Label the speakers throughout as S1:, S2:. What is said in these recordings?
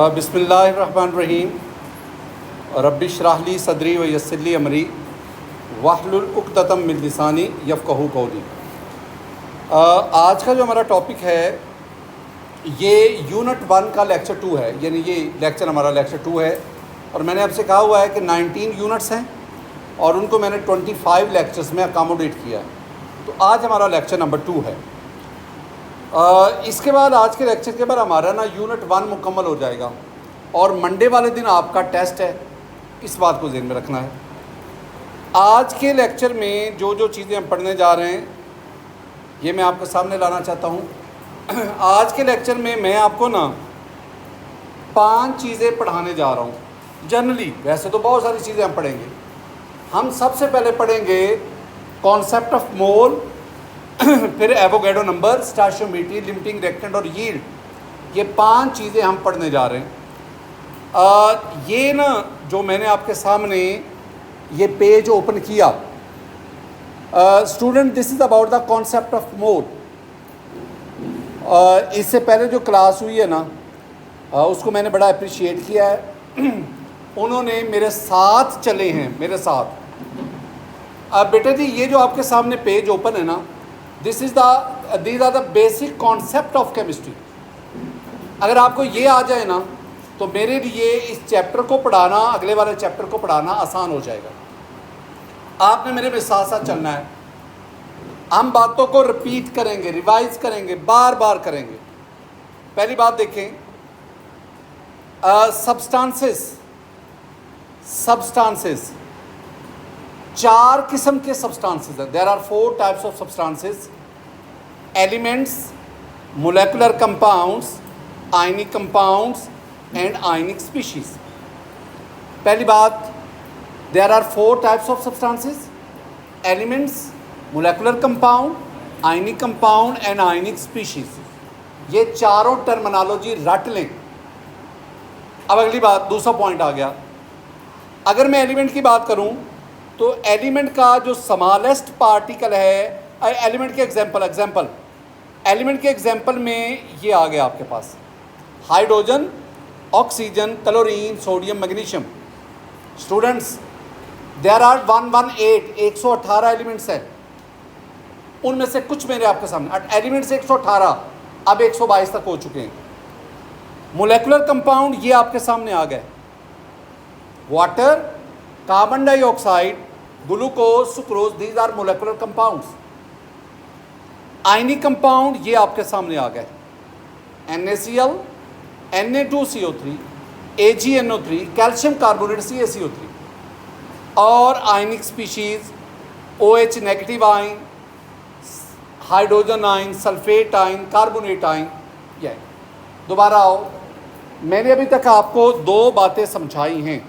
S1: बिस्मिल्लाहिर्रहमानिर्रहीम रब्बिश्रह ली सदरी व यस्सिर ली अमरी वाहलुल उक़दतम मिन लिसानी यफ़क़हू क़ौली। आज का जो हमारा टॉपिक है ये यूनिट 1 का लेक्चर 2 है, यानी ये लेक्चर हमारा लेक्चर 2 है। और मैंने आपसे कहा हुआ है कि 19 यूनिट्स हैं और उनको मैंने 25 लेक्चर्स में अकामोडेट किया है। तो आज हमारा लेक्चर नंबर 2 है। इसके बाद आज के लेक्चर के बाद हमारा ना यूनिट 1 मुकम्मल हो जाएगा और मंडे वाले दिन आपका टेस्ट है, इस बात को ज़हन में रखना है। आज के लेक्चर में जो जो चीज़ें हम पढ़ने जा रहे हैं ये मैं आपके सामने लाना चाहता हूँ। आज के लेक्चर में मैं आपको ना 5 चीज़ें पढ़ाने जा रहा हूँ। जनरली वैसे तो बहुत सारी चीज़ें हम पढ़ेंगे। हम सबसे पहले पढ़ेंगे कॉन्सेप्ट ऑफ मोल, फिर Avogadro number, stoichiometry, limiting reactant और यील्ड। ये 5 चीज़ें हम पढ़ने जा रहे हैं। ये ना जो मैंने आपके सामने ये पेज ओपन किया, student this is about the concept of mole. इससे पहले जो क्लास हुई है ना उसको मैंने बड़ा अप्रिशिएट किया है। उन्होंने मेरे साथ चले हैं, मेरे साथ। अब बेटा जी ये जो आपके सामने पेज ओपन है ना, these are the basic concept of chemistry. अगर आपको ये आ जाए ना तो मेरे लिए इस चैप्टर को पढ़ाना, अगले वाले चैप्टर को पढ़ाना आसान हो जाएगा। आपने मेरे में साथ साथ चलना है। हम बातों को रिपीट करेंगे, रिवाइज करेंगे, बार बार करेंगे। पहली बात देखें, सब्सटेंसेस 4 किस्म के सब्सटेंसेस हैं। There are 4 types of substances: elements, molecular compounds, ionic compounds and ionic species. पहली बात, there are 4 types of substances: elements, molecular compound, ionic compound and ionic species. ये चारों टर्मिनोलॉजी रट लें। अब अगली बात, दूसरा पॉइंट आ गया। अगर मैं एलिमेंट की बात करूं तो एलिमेंट का जो स्मॉलेस्ट पार्टिकल है, एलिमेंट के एग्जाम्पल एलिमेंट के एग्जाम्पल में ये आ गया आपके पास: hydrogen, oxygen, chlorine, sodium, magnesium. Students there are 118 elements हैं। उनमें से कुछ मेरे आपके सामने एलिमेंट्स 118, अब 122 तक हो चुके हैं। मोलेकुलर कंपाउंड ये आपके सामने आ गए: water, carbon dioxide, glucose, sucrose, these are molecular compounds. Ionic compound ये आपके सामने आ गए: NaCl, Na2CO3, AgNO3, calcium carbonate, CaCO3। और ionic species OH negative ion, hydrogen ion, sulphate ion, carbonate ion. ये दोबारा आओ, मैंने अभी तक आपको 2 बातें समझाई हैं।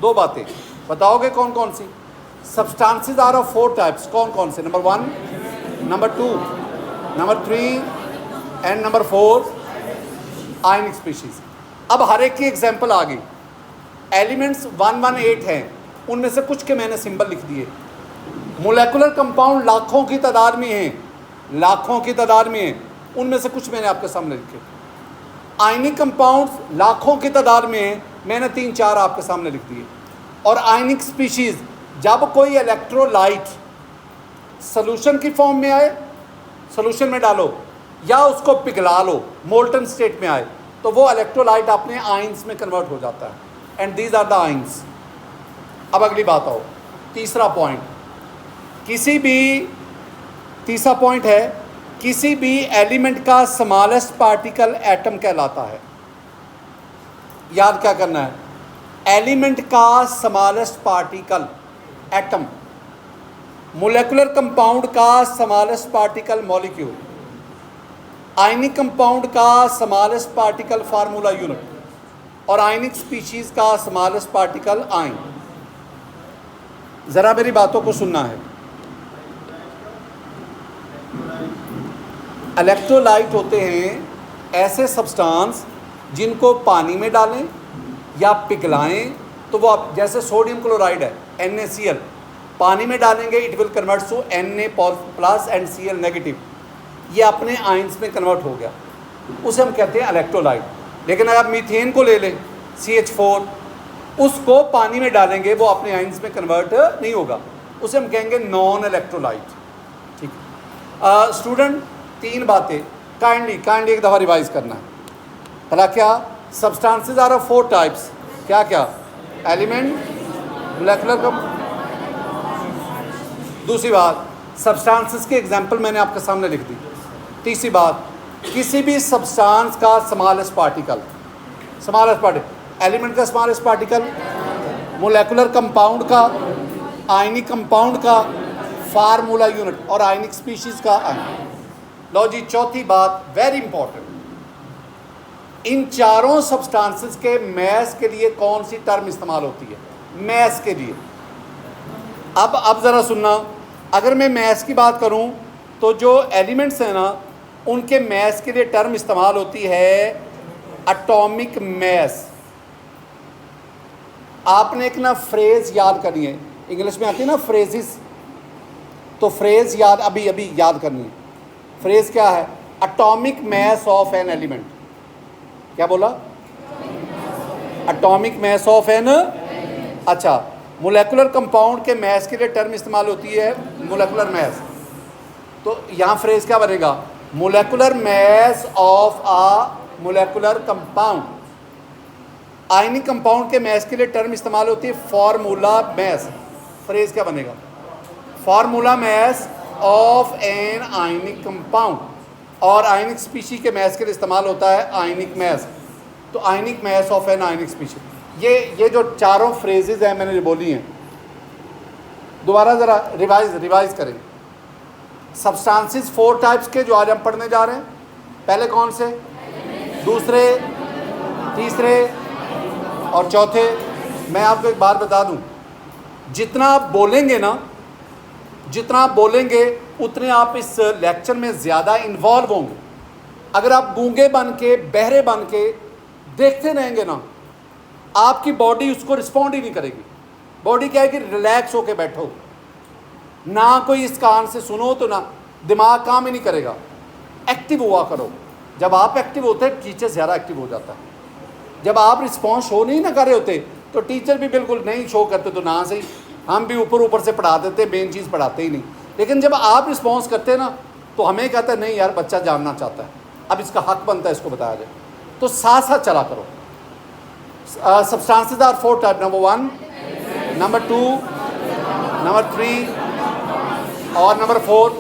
S1: 2 बातें बताओगे कौन कौन सी? Substances are of 4 types. कौन कौन से? Number 1, number 2, number 3 and number 4 ionic species. अब हर एक की एग्जाम्पल आ गई। एलिमेंट्स 118 हैं, उनमें से कुछ के मैंने सिंबल लिख दिए। मोलेकुलर कंपाउंड लाखों की तादाद में हैं, लाखों की तादाद में हैं, उनमें से कुछ मैंने आपके सामने लिखे। आयनिक कंपाउंड्स लाखों की तादाद में हैं, मैंने 3-4 आपके सामने लिख दिए। और आयनिक स्पीशीज़, जब कोई इलेक्ट्रोलाइट सॉल्यूशन की फॉर्म में आए, सॉल्यूशन में डालो या उसको पिघला लो, मोल्टन स्टेट में आए, तो वो इलेक्ट्रोलाइट अपने आयंस में कन्वर्ट हो जाता है। And these are the ions. अब अगली बात आओ, तीसरा पॉइंट है किसी भी एलिमेंट का स्मॉलेस्ट पार्टिकल एटम कहलाता है। याद क्या करना है? एलिमेंट का smallest particle atom, molecular compound का smallest particle molecule, ionic compound का स्मॉलेस्ट पार्टिकल फार्मूला यूनिट, और आयनिक स्पीशीज का स्मॉलेस्ट पार्टिकल आयन। ज़रा मेरी बातों को सुनना है। इलेक्ट्रोलाइट होते हैं ऐसे सब्सटेंस जिनको पानी में डालें या पिघलाएं तो वो आप, जैसे सोडियम क्लोराइड है NaCl, पानी में डालेंगे it will convert to Na+ and Cl negative. ये अपने आयंस में कन्वर्ट हो गया, उसे हम कहते हैं इलेक्ट्रोलाइट। लेकिन अगर आप मीथेन को ले लें CH4, उसको पानी में डालेंगे वो अपने आइंस में कन्वर्ट नहीं होगा, उसे हम कहेंगे नॉन इलेक्ट्रोलाइट। ठीक है स्टूडेंट, 3 बातें काइंडली एक दफ़ा रिवाइज करना है। भला क्या? Substances are of 4 types. क्या क्या? Element, molecular. दूसरी बात, सब्सटेंसेस के एग्जांपल मैंने आपके सामने लिख दी। तीसरी बात, किसी भी सब्सटेंस का स्मॉलेस्ट पार्टिकल, एलिमेंट का स्मॉलेस्ट पार्टिकल, मोलेकुलर कंपाउंड का, आयनिक कंपाउंड का, फार्मूला यूनिट और आयनिक स्पीशीज का आयन। लो जी, चौथी बात वेरी इंपॉर्टेंट, इन चारों सब्सटेंसेस के मैस के लिए कौन सी टर्म इस्तेमाल होती है? मैस के लिए। अब ज़रा सुनना, अगर मैं मैस की बात करूं तो जो एलिमेंट्स हैं ना, उनके मैस के लिए टर्म इस्तेमाल होती है एटॉमिक मैस। आपने एक ना फ्रेज़ याद करनी है, इंग्लिश में आती है ना फ्रेजेस, तो फ्रेज़ अभी याद करनी है। फ्रेज़ क्या है? Atomic mass of an element. क्या बोला? Atomic mass of an. अच्छा, मोलेकुलर कंपाउंड के मैस के लिए टर्म इस्तेमाल होती है मोलेकुलर मैस। तो यहाँ फ्रेज़ क्या बनेगा? Molecular mass of a molecular compound. Ionic compound के मैस के लिए टर्म इस्तेमाल होती है फार्मूला मैस। फ्रेज़ क्या बनेगा? Formula mess of an ionic compound. और आयनिक स्पीशी के मैस के लिए इस्तेमाल होता है आयनिक मैस। तो ionic mass of an ionic species. ये जो चारों फ्रेजेज हैं मैंने जो बोली हैं, दोबारा ज़रा रिवाइज करें। सब्सटेंसेस 4 टाइप्स के जो आज हम पढ़ने जा रहे हैं। पहले कौन से? दूसरे, तीसरे और चौथे। मैं आपको एक बात बता दूं, जितना आप बोलेंगे उतने आप इस लेक्चर में ज़्यादा इन्वॉल्व होंगे। अगर आप गूंगे बन के, बहरे बन के देखते रहेंगे ना, आपकी बॉडी उसको रिस्पॉन्ड ही नहीं करेगी। बॉडी क्या है कि रिलैक्स होके बैठो, ना कोई इस कान से सुनो तो ना दिमाग काम ही नहीं करेगा। एक्टिव हुआ करो। जब आप एक्टिव होते हैं टीचर ज़्यादा एक्टिव हो जाता है। जब आप रिस्पॉन्स शो नहीं ना कर रहे होते तो टीचर भी बिल्कुल नहीं शो करते, तो ना सही हम भी ऊपर से पढ़ा देते, मेन चीज़ पढ़ाते ही नहीं। लेकिन जब आप रिस्पॉन्स करते हैं ना तो हमें कहता है नहीं यार बच्चा जानना चाहता है, अब इसका हक बनता है इसको बताया जाए। तो साथ साथ चला करो। Substances are 4 type, number 1, number 2, number 3 और नंबर 4।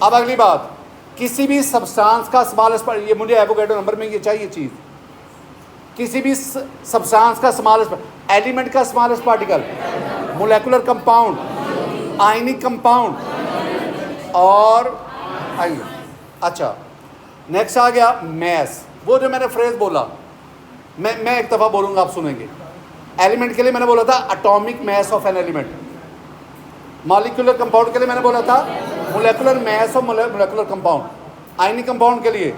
S1: अब अगली बात, किसी भी सब्सटेंस का स्मॉलेस्ट, ये मुझे एवोगैड्रो नंबर में ये चाहिए चीज़, किसी भी सब्सटेंस का स्मॉलेस्ट, एलिमेंट का smallest particle, molecular compound, ionic compound और आयनिक। अच्छा, नेक्स्ट आ गया मैस। वो जो मैंने फ्रेज बोला, मैं एक दफ़ा बोलूँगा, आप सुनेंगे। एलिमेंट के लिए मैंने बोला था atomic mass of an element. Molecular compound के लिए मैंने बोला था molecular mass of molecular compound. Ionic compound के लिए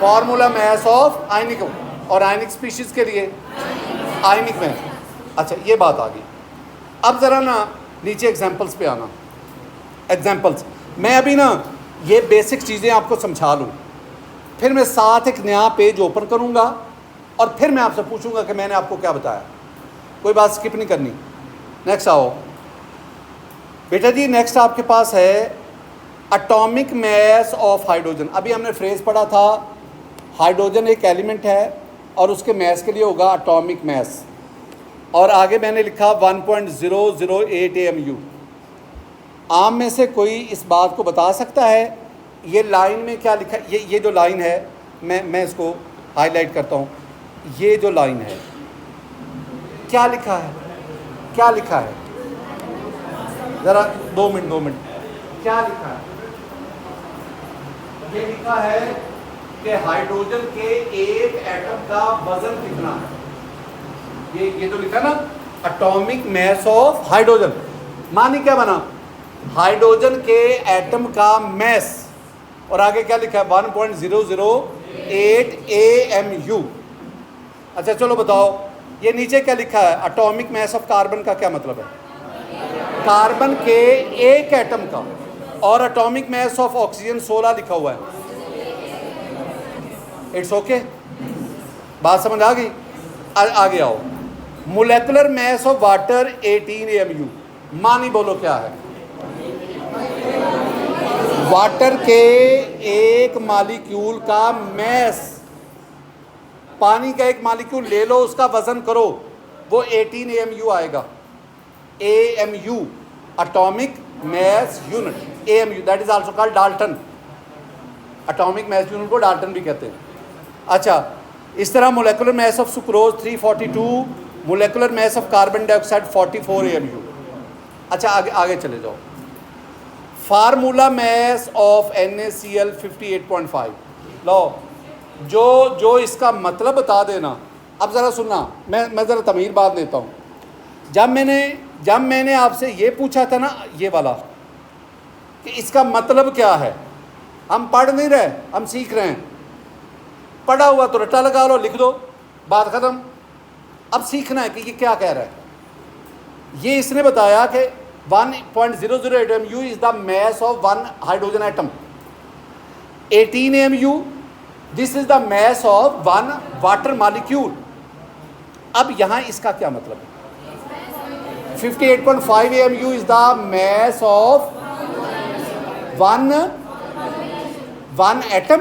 S1: फार्मूला मैस ऑफ आयनिक, और आयनिक स्पीशीज़ के लिए आयनिक मैस। अच्छा, ये बात आ गई। अब ज़रा ना नीचे एग्जांपल्स पे आना। एग्जांपल्स मैं अभी ना ये बेसिक चीज़ें आपको समझा लूँ, फिर मैं साथ एक नया पेज ओपन करूँगा और फिर मैं आपसे पूछूंगा कि मैंने आपको क्या बताया। कोई बात स्किप नहीं करनी। नेक्स्ट आओ बेटा जी, नेक्स्ट आपके पास है एटॉमिक मैस ऑफ हाइड्रोजन। अभी हमने फ्रेज पढ़ा था, हाइड्रोजन एक एलिमेंट है और उसके मैस के लिए होगा एटॉमिक मैस, और आगे मैंने लिखा 1.008 AMU। आम में से कोई इस बात को बता सकता है ये लाइन में क्या लिखा? ये जो लाइन है, मैं इसको हाईलाइट करता हूँ। ये जो लाइन है क्या लिखा है? क्या लिखा है? ज़रा 2 मिनट क्या लिखा है? ये लिखा है कि हाइड्रोजन के एक एटम का वजन कितना है। ये जो लिखा ना एटॉमिक मैस ऑफ हाइड्रोजन, मानी क्या बना? हाइड्रोजन के एटम का मैस, और आगे क्या लिखा है? 1.008 AMU। अच्छा चलो बताओ, ये नीचे क्या लिखा है? एटॉमिक मैस ऑफ कार्बन का क्या मतलब है? कार्बन के एक एटम का। और एटॉमिक मैस ऑफ ऑक्सीजन 16 लिखा हुआ है। इट्स ओके, बात समझ आ गई? आगे आओ। Molecular mass of water 18 AMU। मानी बोलो क्या है? वाटर के एक मॉलिक्यूल का मैस, पानी का एक मॉलिक्यूल ले लो, उसका वजन करो, वो 18 AMU आएगा। AMU, atomic mass unit. AMU that is also called Dalton. Atomic mass unit को डाल्टन भी कहते हैं। अच्छा, इस तरह molecular mass of sucrose 342, molecular mass of carbon dioxide 44 AMU। अच्छा, आगे चले जाओ। Formula mass of NaCl 58.5। लो, जो इसका मतलब बता देना। अब ज़रा सुनना, मैं ज़रा तमीर बात देता हूँ। जब मैंने आपसे ये पूछा था ना, ये वाला, कि इसका मतलब क्या है, हम पढ़ नहीं रहे, हम सीख रहे हैं। पढ़ा हुआ तो रट्टा लगा लो, लिख दो, बात ख़त्म। अब सीखना है कि ये क्या कह रहा है। ये इसने बताया कि 1.008 AMU is the mass of one hydrogen atom. 18 AMU, this is the mass of one water molecule. अब यहाँ इसका क्या मतलब है? 58.5 AMU is the mass of one atom,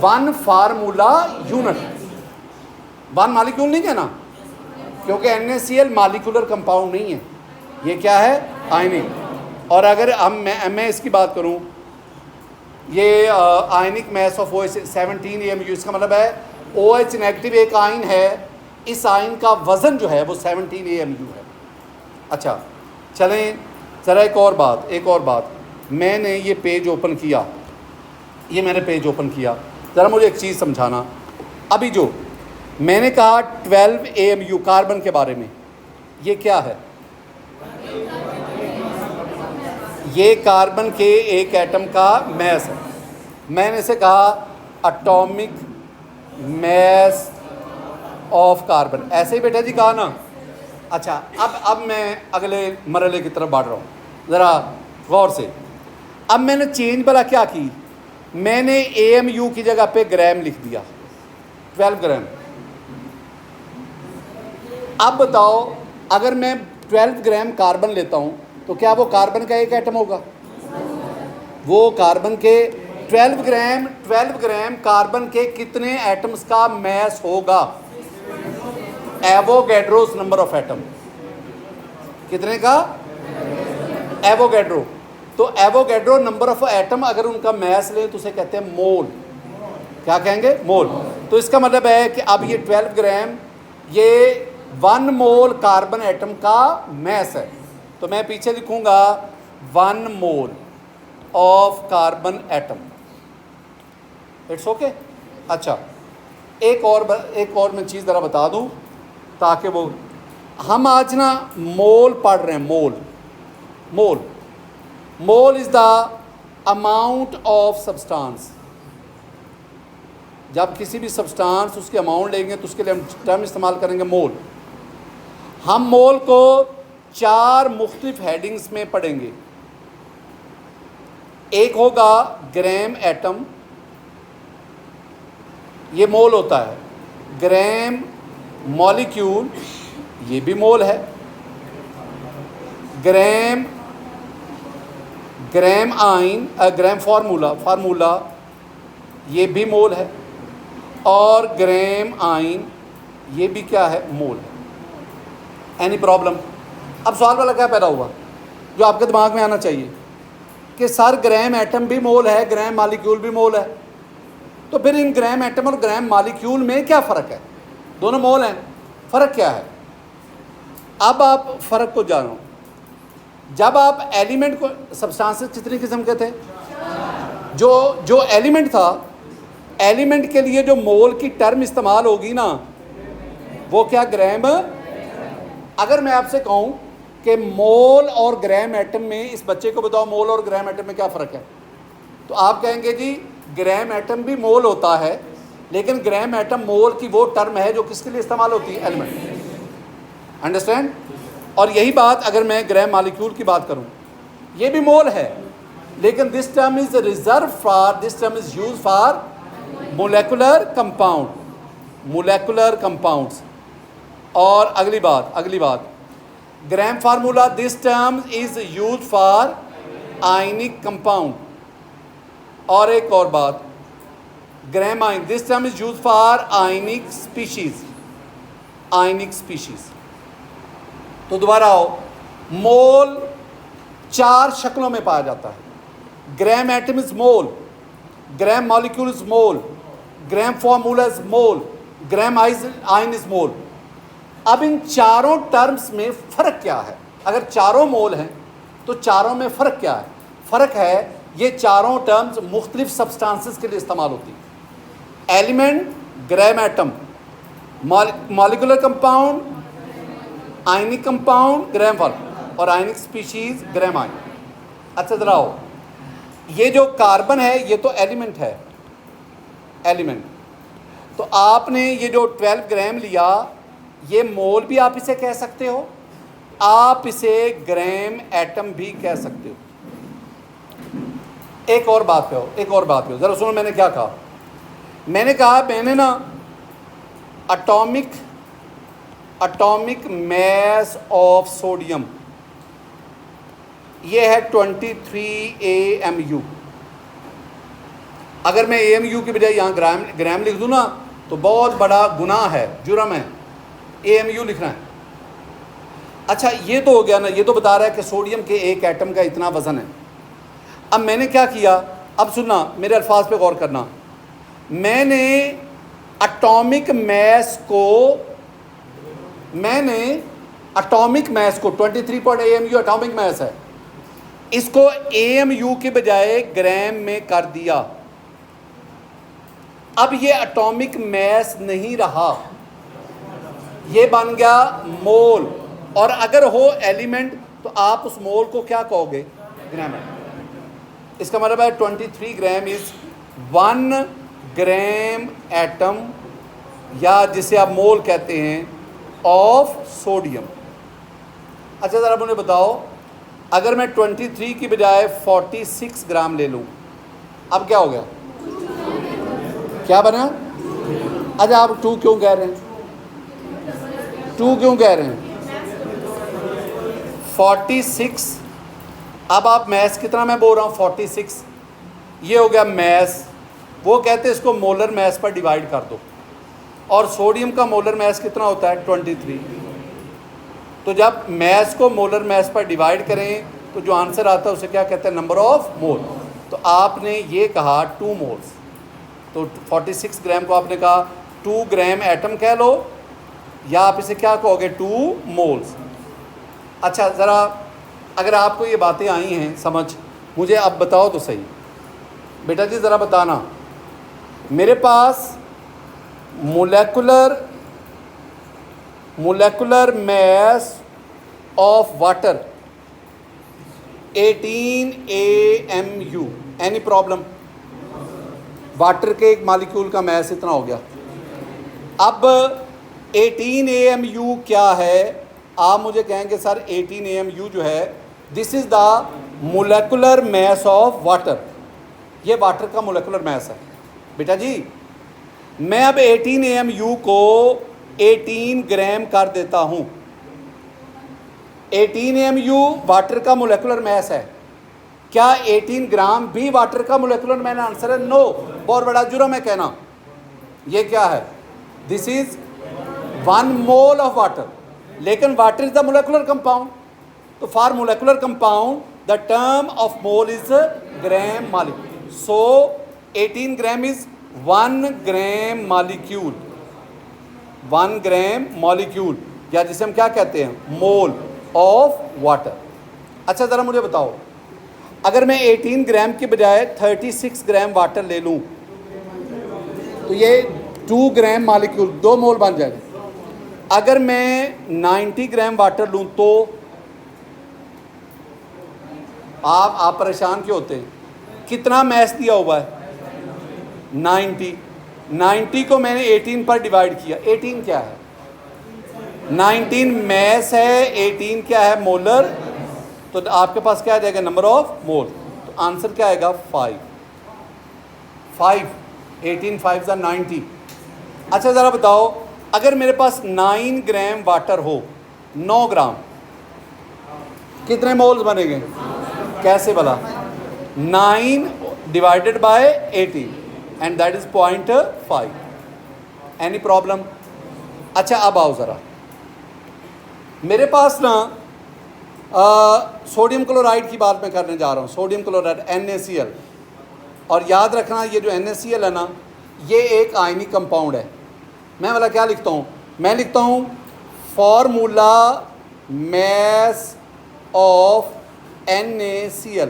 S1: one formula unit. One molecule नहीं कहना, क्योंकि NaCl मॉलिक्यूलर कंपाउंड नहीं है, ये क्या है? आयनिक। और अगर मैं इसकी बात करूं, ये आयनिक मास ऑफ OH 17 AMU, इसका मतलब है OH नेगेटिव एक आयन है, इस आयन का वज़न जो है वो 17 AMU है। अच्छा, चलें ज़रा एक और बात। मैंने ये पेज ओपन किया, मैंने पेज ओपन किया, ज़रा मुझे एक चीज़ समझाना। अभी जो मैंने कहा 12 AMU कार्बन के बारे में, ये क्या है? ये कार्बन के एक एटम का मैस है। मैंने इसे कहा एटॉमिक मैस ऑफ कार्बन। ऐसे ही बेटा जी कहा ना। अच्छा, अब मैं अगले मरहले की तरफ बढ़ रहा हूँ, ज़रा गौर से। अब मैंने चेंज भला क्या की, मैंने AMU की जगह पे ग्राम लिख दिया, 12 ग्राम। अब बताओ, अगर मैं 12 ग्राम कार्बन लेता हूँ तो क्या वो कार्बन का एक एटम होगा? वो कार्बन के 12 ग्राम कार्बन के कितने एटम्स का मैस होगा? Avogadro's number of atom. कितने का? एवोगैड्रो। तो एवोगैड्रो नंबर ऑफ एटम अगर उनका मैस लें तो उसे कहते हैं मोल। क्या कहेंगे? मोल। तो इसका मतलब है कि अब ये 12 ग्राम, ये 1 मोल कार्बन एटम का मैस है। तो मैं पीछे लिखूंगा 1 mole of carbon atom. It's okay. अच्छा, एक और मैं चीज़ ज़रा बता दूं ताकि वो, हम आज ना मोल पढ़ रहे हैं। Mole is the amount of substance. जब किसी भी सब्सटेंस उसके अमाउंट लेंगे तो उसके लिए हम टर्म इस्तेमाल करेंगे मोल। हम मोल को 4 मुख्तलिफ हेडिंग्स में पढ़ेंगे। एक होगा ग्राम एटम, ये मोल होता है। ग्राम मॉलिक्यूल, ये भी मोल है। ग्राम आयन, ग्राम फार्मूला, ये भी मोल है। और ग्राम आयन, ये भी क्या है? मोल है। Any problem? अब सवाल वाला क्या पैदा हुआ जो आपके दिमाग में आना चाहिए कि सर ग्राम एटम भी मोल है, ग्राम मॉलिक्यूल भी मोल है, तो फिर इन ग्राम एटम और ग्राम मॉलिक्यूल में क्या फ़र्क है? दोनों मोल हैं, फ़र्क क्या है? अब आप फ़र्क को जानो। जब आप एलिमेंट को, सब्सटेंसेस कितनी किस्म के थे? जो एलिमेंट था, एलिमेंट के लिए जो मोल की टर्म इस्तेमाल होगी ना, वो क्या? ग्राम। अगर मैं आपसे कहूँ कि मोल और ग्राम एटम में, इस बच्चे को बताओ मोल और ग्राम एटम में क्या फ़र्क है, तो आप कहेंगे जी ग्राम एटम भी मोल होता है, लेकिन ग्राम एटम मोल की वो टर्म है जो किसके लिए इस्तेमाल होती है? एलिमेंट। अंडरस्टैंड? और यही बात अगर मैं ग्राम मॉलिक्यूल की बात करूँ, ये भी मोल है, लेकिन this term is use for molecular compound. Molecular compounds. और अगली बात gram formula, this term is use for ionic compound. और एक और बात, gram ion, this term is use for ionic species. तो दोबारा आओ, मोल 4 शक्लों में पाया जाता है। Gram atom is mole, gram molecule is mole, gram formula is mole, gram ion is मोल। अब इन चारों टर्म्स में फ़र्क क्या है? अगर चारों मोल हैं तो चारों में फ़र्क क्या है? फ़र्क है ये चारों टर्म्स मुख्तलिफ सब्सटेंसेस के लिए इस्तेमाल होती हैं। Element gram atom, molecular compound ionic compound gram formula, और आयनिक स्पीशीज ग्राम आइन। अच्छा जरा आओ, ये जो कार्बन है ये तो एलिमेंट है, एलिमेंट। तो आपने ये जो 12 ग्राम लिया, ये मोल भी आप इसे कह सकते हो, आप इसे ग्राम एटम भी कह सकते हो। एक और बात पे हो ज़रा सुनो, मैंने क्या कहा? मैंने ना एटॉमिक मैस ऑफ सोडियम, ये है 23 AMU। अगर मैं AMU की बजाय यहाँ ग्राम लिख दूँ ना तो बहुत बड़ा गुनाह है, जुर्म है AMU लिखना है। अच्छा ये तो हो गया ना, ये तो बता रहा है कि सोडियम के एक एटम का इतना वज़न है। अब मैंने क्या किया, अब सुनना, मेरे अल्फाज पे गौर करना। मैंने एटॉमिक मैस को 23 AMU एटॉमिक मैस है, इसको AMU के बजाय ग्राम में कर दिया। अब ये एटॉमिक मैस नहीं रहा, ये बन गया मोल। और अगर हो एलिमेंट तो आप उस मोल को क्या कहोगे? ग्राम। इसका मतलब है 23 ग्राम इज 1 ग्राम एटम, या जिसे आप मोल कहते हैं, ऑफ सोडियम। अच्छा ज़रा मुझे बताओ, अगर मैं 23 की बजाय 46 ग्राम ले लूँ, अब क्या हो गया? क्या बना? अच्छा आप 2 क्यों कह रहे हैं? 46। अब आप मैस कितना मैं बोल रहा हूँ? 46। ये हो गया मैस। वो कहते हैं इसको मोलर मैस पर डिवाइड कर दो, और सोडियम का मोलर मैस कितना होता है? 23। तो जब मैस को मोलर मैस पर डिवाइड करें तो जो आंसर आता है उसे क्या कहते हैं? Number of mole. तो आपने ये कहा 2 मोल्स, तो 46 ग्राम को आपने कहा 2 ग्राम एटम कह लो, या आप इसे क्या कहोगे? 2 मोल्स। अच्छा ज़रा अगर आपको ये बातें आई हैं समझ, मुझे अब बताओ तो सही बेटा जी, ज़रा बताना। मेरे पास molecular mass of water 18 AMU, any problem? Water के एक मॉलिक्यूल का मैस इतना हो गया। अब 18 AMU क्या है? आप मुझे कहेंगे सर 18 AMU जो है, this is the molecular mass of water, ये वाटर का मोलेकुलर मैस है। बेटा जी मैं अब 18 AMU को 18 ग्राम कर देता हूँ। 18 AMU वाटर का मोलेकुलर मैस है, क्या 18 ग्राम भी वाटर का मोलेकुलर मैस? आंसर है नो। बहुत बड़ा जुर्म है कहना। ये क्या है? This is 1 mole of water, लेकिन water is the molecular compound. तो for molecular compound the term of mole is gram molecule. So 18 gram is 1 gram molecule, 1 gram molecule, या जिसे हम क्या कहते हैं? Mole of water. अच्छा ज़रा मुझे बताओ, अगर मैं 18 ग्राम के बजाय 36 ग्राम वाटर ले लूँ तो ये 2 ग्राम मॉलिक्यूल 2 मोल बन जाएगा। अगर मैं 90 ग्राम वाटर लूँ तो आप परेशान क्यों होते हैं? कितना मैस दिया हुआ है? 90 को मैंने 18 पर डिवाइड किया। 18 क्या है? 19 मैस है, 18 क्या है? मोलर। तो आपके पास क्या आ जाएगा? Number of mole. तो आंसर क्या आएगा? 5। 18 5 90। अच्छा ज़रा बताओ, अगर मेरे पास 9 ग्राम वाटर हो, 9 ग्राम, कितने मोल्स बनेंगे? कैसे भला? 9 divided by 80 and that is 0.5. Any problem? अच्छा अब आओ ज़रा, मेरे पास ना सोडियम क्लोराइड की बात मैं करने जा रहा हूँ, सोडियम क्लोराइड NaCl। और याद रखना ये जो NaCl है ना, ये एक आयनिक कंपाउंड है। मैं वाला क्या लिखता हूँ? मैं लिखता हूँ फॉर्मूला मैस ऑफ NaCl,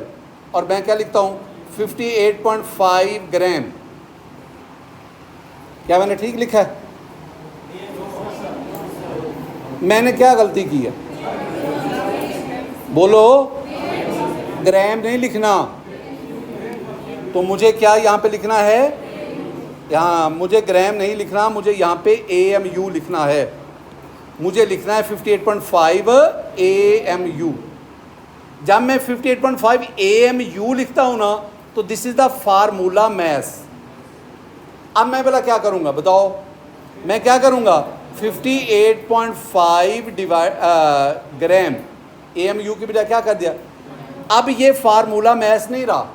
S1: और मैं क्या लिखता हूँ 58.5 ग्राम। क्या मैंने ठीक लिखा है? मैंने क्या गलती की है? बोलो। ग्राम नहीं लिखना, तो मुझे क्या यहाँ पे लिखना है? यहाँ मुझे ग्राम नहीं लिखना, मुझे यहाँ पे AMU लिखना है। मुझे लिखना है 58.5 AMU। जब मैं 58.5 AMU लिखता हूँ ना, तो this is the formula mass. अब मैं बोला क्या करूँगा बताओ? मैं क्या करूँगा? 58.5 ग्राम AMU की बजाय क्या कर दिया? अब ये फार्मूला मैस नहीं रहा,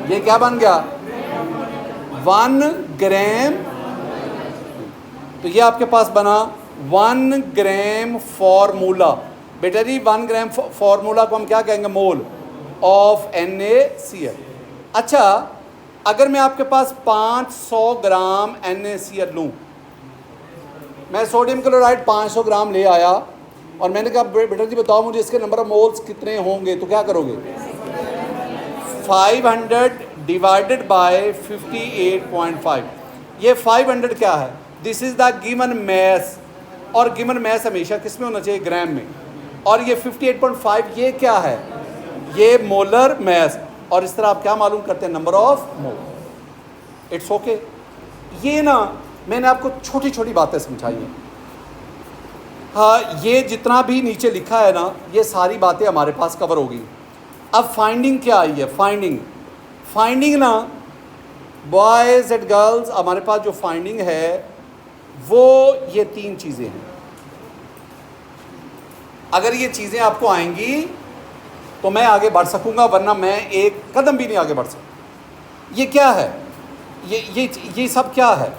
S1: ये क्या बन गया? 1 ग्राम। तो ये आपके पास बना 1 ग्राम फॉर्मूला। बेटा जी 1 ग्राम फॉर्मूला को हम क्या कहेंगे? Mole of NaCl। अच्छा, अगर मैं आपके पास 500 ग्राम NaCl लूँ, मैं सोडियम क्लोराइड 500 ग्राम ले आया और मैंने कहा बेटा जी बताओ मुझे इसके नंबर ऑफ मोल्स कितने होंगे, तो क्या करोगे? 500 डिवाइडेड बाय 58.5। ये 500 क्या है? This is the given mass, और गिवन मैस हमेशा किस में होना चाहिए? ग्राम में। और ये 58.5 ये क्या है? ये मोलर मैस। और इस तरह आप क्या मालूम करते हैं? Number of mole. It's okay. ये ना मैंने आपको छोटी छोटी बातें समझाई हैं। हाँ, ये जितना भी नीचे लिखा है ना, ये सारी बातें हमारे पास कवर होगी। अब फाइंडिंग क्या आई है? फाइंडिंग ना बॉयज़ एंड गर्ल्स, हमारे पास जो फाइंडिंग है वो ये 3 चीज़ें हैं। अगर ये चीज़ें आपको आएंगी तो मैं आगे बढ़ सकूंगा, वरना मैं एक कदम भी नहीं आगे बढ़ सकता। ये क्या है? ये सब क्या है?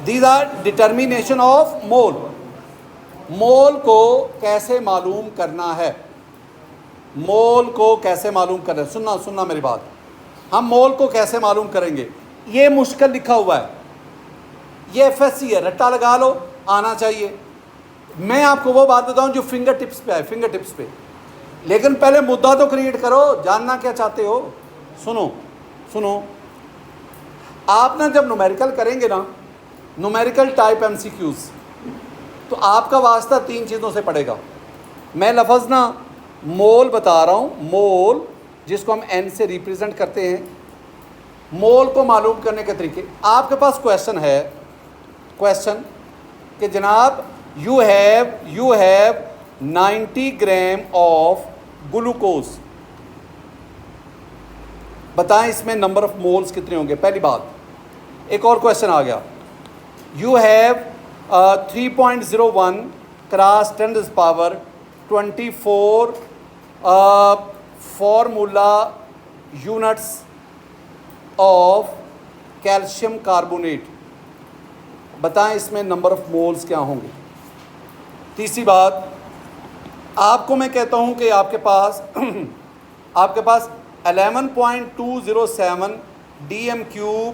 S1: These are determination of mole. Mole को कैसे मालूम करना है? मोल को कैसे मालूम करना है? सुनना मेरी बात। हम मोल को कैसे मालूम करेंगे? ये मुश्किल लिखा हुआ है, ये FSC है, रट्टा लगा लो, आना चाहिए। मैं आपको वो बात बताऊं जो फिंगर टिप्स पे है, फिंगर टिप्स पे। लेकिन पहले मुद्दा तो क्रिएट करो, जानना क्या चाहते हो? सुनो, आप ना जब न्यूमेरिकल करेंगे ना, न्यूमेरिकल टाइप MCQs, तो आपका वास्ता 3 चीज़ों से पड़ेगा। मैं लफ्ज़ ना मोल बता रहा हूँ, मोल जिसको हम N से रिप्रेजेंट करते हैं। मोल को मालूम करने के तरीके। आपके पास क्वेश्चन कि जनाब you have 90 gram of glucose, बताएं इसमें नंबर ऑफ मोल्स कितने होंगे? पहली बात। एक और क्वेश्चन आ गया, you have 3.01 cross 10⁻24 formula units of calcium carbonate, बताएं इसमें नंबर ऑफ मोल्स क्या होंगे? तीसरी बात, आपको मैं कहता हूं कि आपके पास 11.207 dm³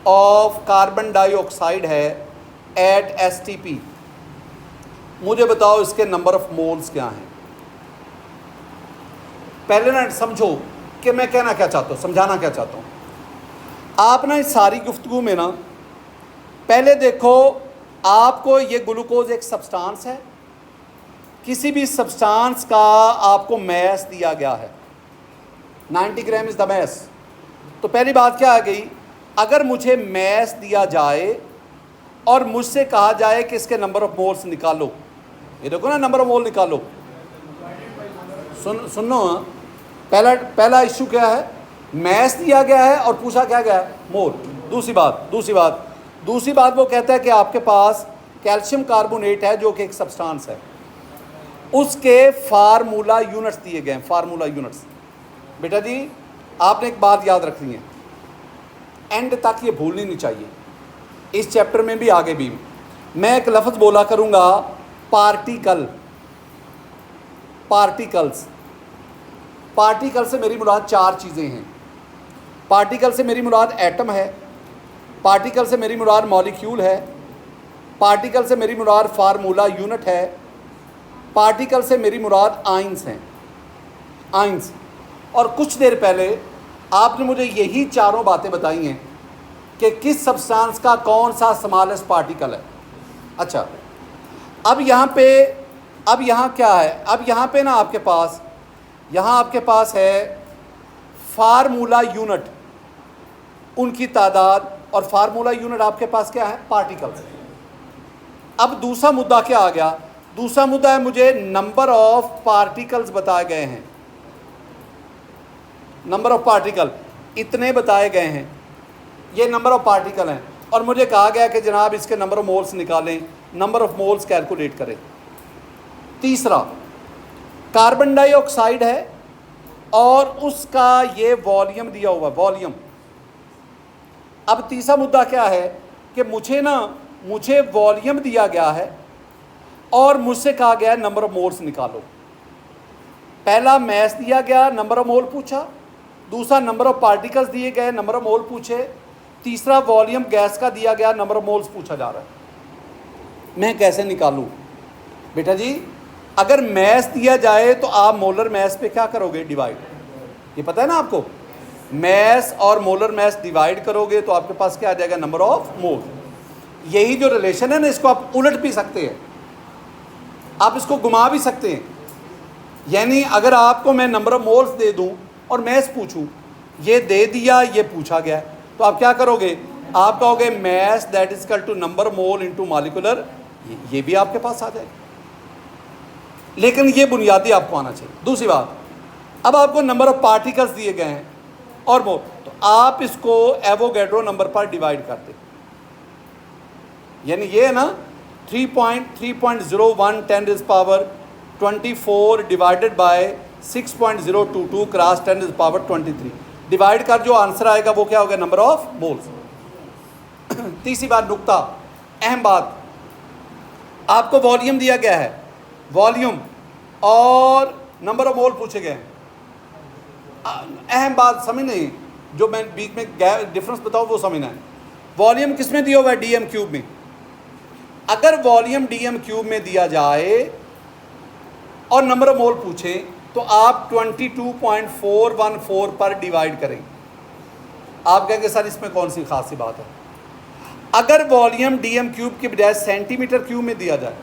S1: ऑफ कार्बन डाइऑक्साइड है एट STP। मुझे बताओ इसके नंबर ऑफ मोल्स क्या हैं? पहले ना समझो कि मैं कहना क्या चाहता हूँ, समझाना क्या चाहता हूँ। आप ना इस सारी गुफ्तगू में ना पहले देखो, आपको ये ग्लूकोज एक सब्सटेंस है, किसी भी सब्सटेंस का आपको मैस दिया गया है, 90 ग्राम इज़ द मैस। तो पहली बात क्या आ गई? अगर मुझे मैस दिया जाए और मुझसे कहा जाए कि इसके नंबर ऑफ मोल्स निकालो, ये देखो ना नंबर ऑफ मोल निकालो। सुनो, पहला इशू क्या है? मैस दिया गया है और पूछा क्या गया है? मोल। दूसरी बात, दूसरी बात वो कहता है कि आपके पास कैल्शियम कार्बोनेट है जो कि एक सब्सटेंस है, उसके फार्मूला यूनिट्स दिए गए हैं, फार्मूला यूनिट्स। बेटा जी आपने एक बात याद रखनी है, एंड तक ये भूलनी नहीं चाहिए, इस चैप्टर में भी आगे भी। मैं एक लफ्ज़ बोला करूँगा, पार्टिकल, पार्टिकल्स। पार्टिकल से मेरी मुराद चार चीज़ें हैं। पार्टिकल से मेरी मुराद एटम है, पार्टिकल से मेरी मुराद मॉलिक्यूल है, पार्टिकल से मेरी मुराद फार्मूला यूनिट है, पार्टिकल से मेरी मुराद आइंस हैं, आइंस। और कुछ देर पहले आपने मुझे यही चारों बातें बताई हैं कि किस सब्सटेंस का कौन सा स्मॉलेस्ट पार्टिकल है। अच्छा, अब यहाँ क्या है, अब यहाँ पे ना आपके पास, यहाँ आपके पास है फार्मूला यूनिट, उनकी तादाद, और फार्मूला यूनिट आपके पास क्या है, पार्टिकल्स। अब दूसरा मुद्दा क्या आ गया, दूसरा मुद्दा है मुझे नंबर ऑफ पार्टिकल्स बताए गए हैं, नंबर ऑफ पार्टिकल इतने बताए गए हैं, ये नंबर ऑफ पार्टिकल हैं, और मुझे कहा गया कि जनाब इसके नंबर ऑफ मोल्स निकालें, नंबर ऑफ मोल्स कैलकुलेट करें। तीसरा कार्बन डाइऑक्साइड है और उसका ये वॉल्यूम दिया हुआ, वॉल्यूम। अब तीसरा मुद्दा क्या है कि मुझे वॉल्यूम दिया गया है और मुझसे कहा गया है नंबर ऑफ मोल्स निकालो। पहला मैस दिया गया, नंबर ऑफ मोल पूछा, दूसरा नंबर ऑफ पार्टिकल्स दिए गए, नंबर ऑफ मोल पूछे, तीसरा वॉल्यूम गैस का दिया गया, नंबर ऑफ मोल्स पूछा जा रहा है। मैं कैसे निकालूं? बेटा जी अगर मैस दिया जाए तो आप मोलर मैस पे क्या करोगे, डिवाइड। ये पता है ना आपको, मैस और मोलर मैस डिवाइड करोगे तो आपके पास क्या आ जाएगा, नंबर ऑफ मोल। यही जो रिलेशन है ना, इसको आप उलट भी सकते हैं, आप इसको घुमा भी सकते हैं। यानी अगर आपको मैं नंबर ऑफ मोल्स दे दूं और मैस पूछूं, ये दे दिया, ये पूछा गया, तो आप क्या करोगे, आप कहोगे mass that is equal to number mole into molecular, ये भी आपके पास आ जाएगा। लेकिन ये बुनियादी आपको आना चाहिए। दूसरी बात, अब आपको नंबर ऑफ पार्टिकल्स दिए गए हैं और मोल, तो आप इसको एवोगैड्रो नंबर पर डिवाइड करते, यानी ये है ना 3.01 10⁻24 डिवाइडेड बाय 6.022 क्रॉस 10⁻23 डिवाइड कर, जो आंसर आएगा वो क्या होगा, नंबर ऑफ मोल्स। तीसरी बात, नुक्ता, अहम बात, आपको वॉल्यूम दिया गया है, वॉल्यूम और नंबर ऑफ मोल पूछे गए हैं। अहम बात समझ नहीं, जो मैं बीच में डिफरेंस बताऊँ वो समझना है। वॉल्यूम किस में दिया हुआ है, डीएम क्यूब में। अगर वॉल्यूम डीएम क्यूब में दिया जाए और नंबर ऑफ मोल पूछें तो आप 22.414 पर डिवाइड करें। आप कहेंगे सर इसमें कौन सी खास सी बात है। अगर वॉल्यूम डीएम क्यूब के बजाय सेंटीमीटर क्यूब में दिया जाए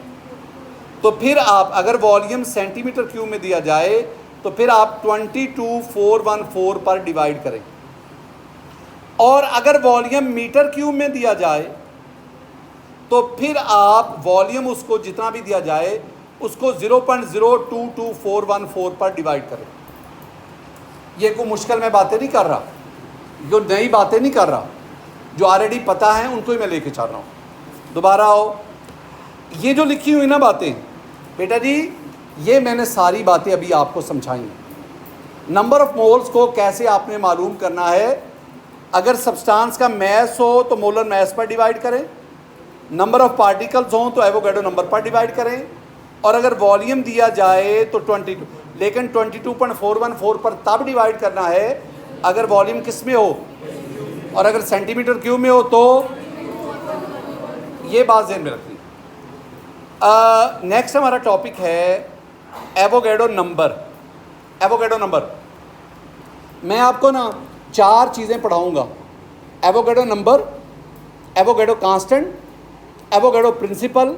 S1: तो फिर आप, अगर वॉल्यूम सेंटीमीटर क्यूब में दिया जाए तो फिर आप 22.414 पर डिवाइड करें। और अगर वॉल्यूम मीटर क्यूब में दिया जाए तो फिर आप वॉल्यूम उसको जितना भी दिया जाए उसको 0.022414 पर डिवाइड करें। ये कोई मुश्किल में बातें नहीं कर रहा, जो नई बातें नहीं कर रहा, जो ऑलरेडी पता है उनको ही मैं लेके चल रहा हूँ। दोबारा आओ, ये जो लिखी हुई ना बातें, बेटा जी ये मैंने सारी बातें अभी आपको समझाई हैं। नंबर ऑफ मोल्स को कैसे आपने मालूम करना है, अगर सब्सटेंस का मैस हो तो मोलर मैस पर डिवाइड करें, नंबर ऑफ पार्टिकल्स हों तो एवोगैड्रो नंबर पर डिवाइड करें, और अगर वॉल्यूम दिया जाए तो 22, लेकिन 22.414 पर तब डिवाइड करना है अगर वॉल्यूम किस में हो, और अगर सेंटीमीटर क्यूब में हो तो ये बात ध्यान में रखनी। नेक्स्ट हमारा टॉपिक है एवोगैड्रो नंबर। एवोगैड्रो नंबर मैं आपको ना 4 चीज़ें पढ़ाऊँगा, Avogadro number, Avogadro constant, Avogadro principle,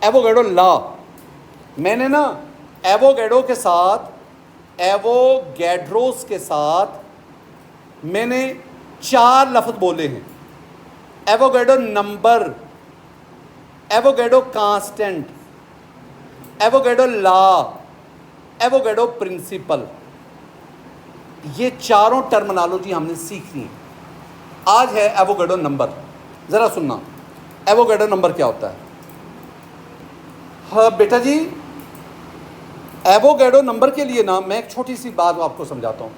S1: Avogadro law. मैंने ना एवोगैड्रो के साथ, एवोगैड्रोस के साथ मैंने 4 लफ्ज़ बोले हैं, Avogadro number, Avogadro constant, Avogadro law, Avogadro principle. ये चारों टर्मिनोलॉजी हमने सीखनी है। आज है एवोगैड्रो नंबर। ज़रा सुनना, एवोगैड्रो नंबर क्या होता है? हाँ बेटा जी, एवोगैड्रो नंबर के लिए ना मैं एक छोटी सी बात आपको समझाता हूँ।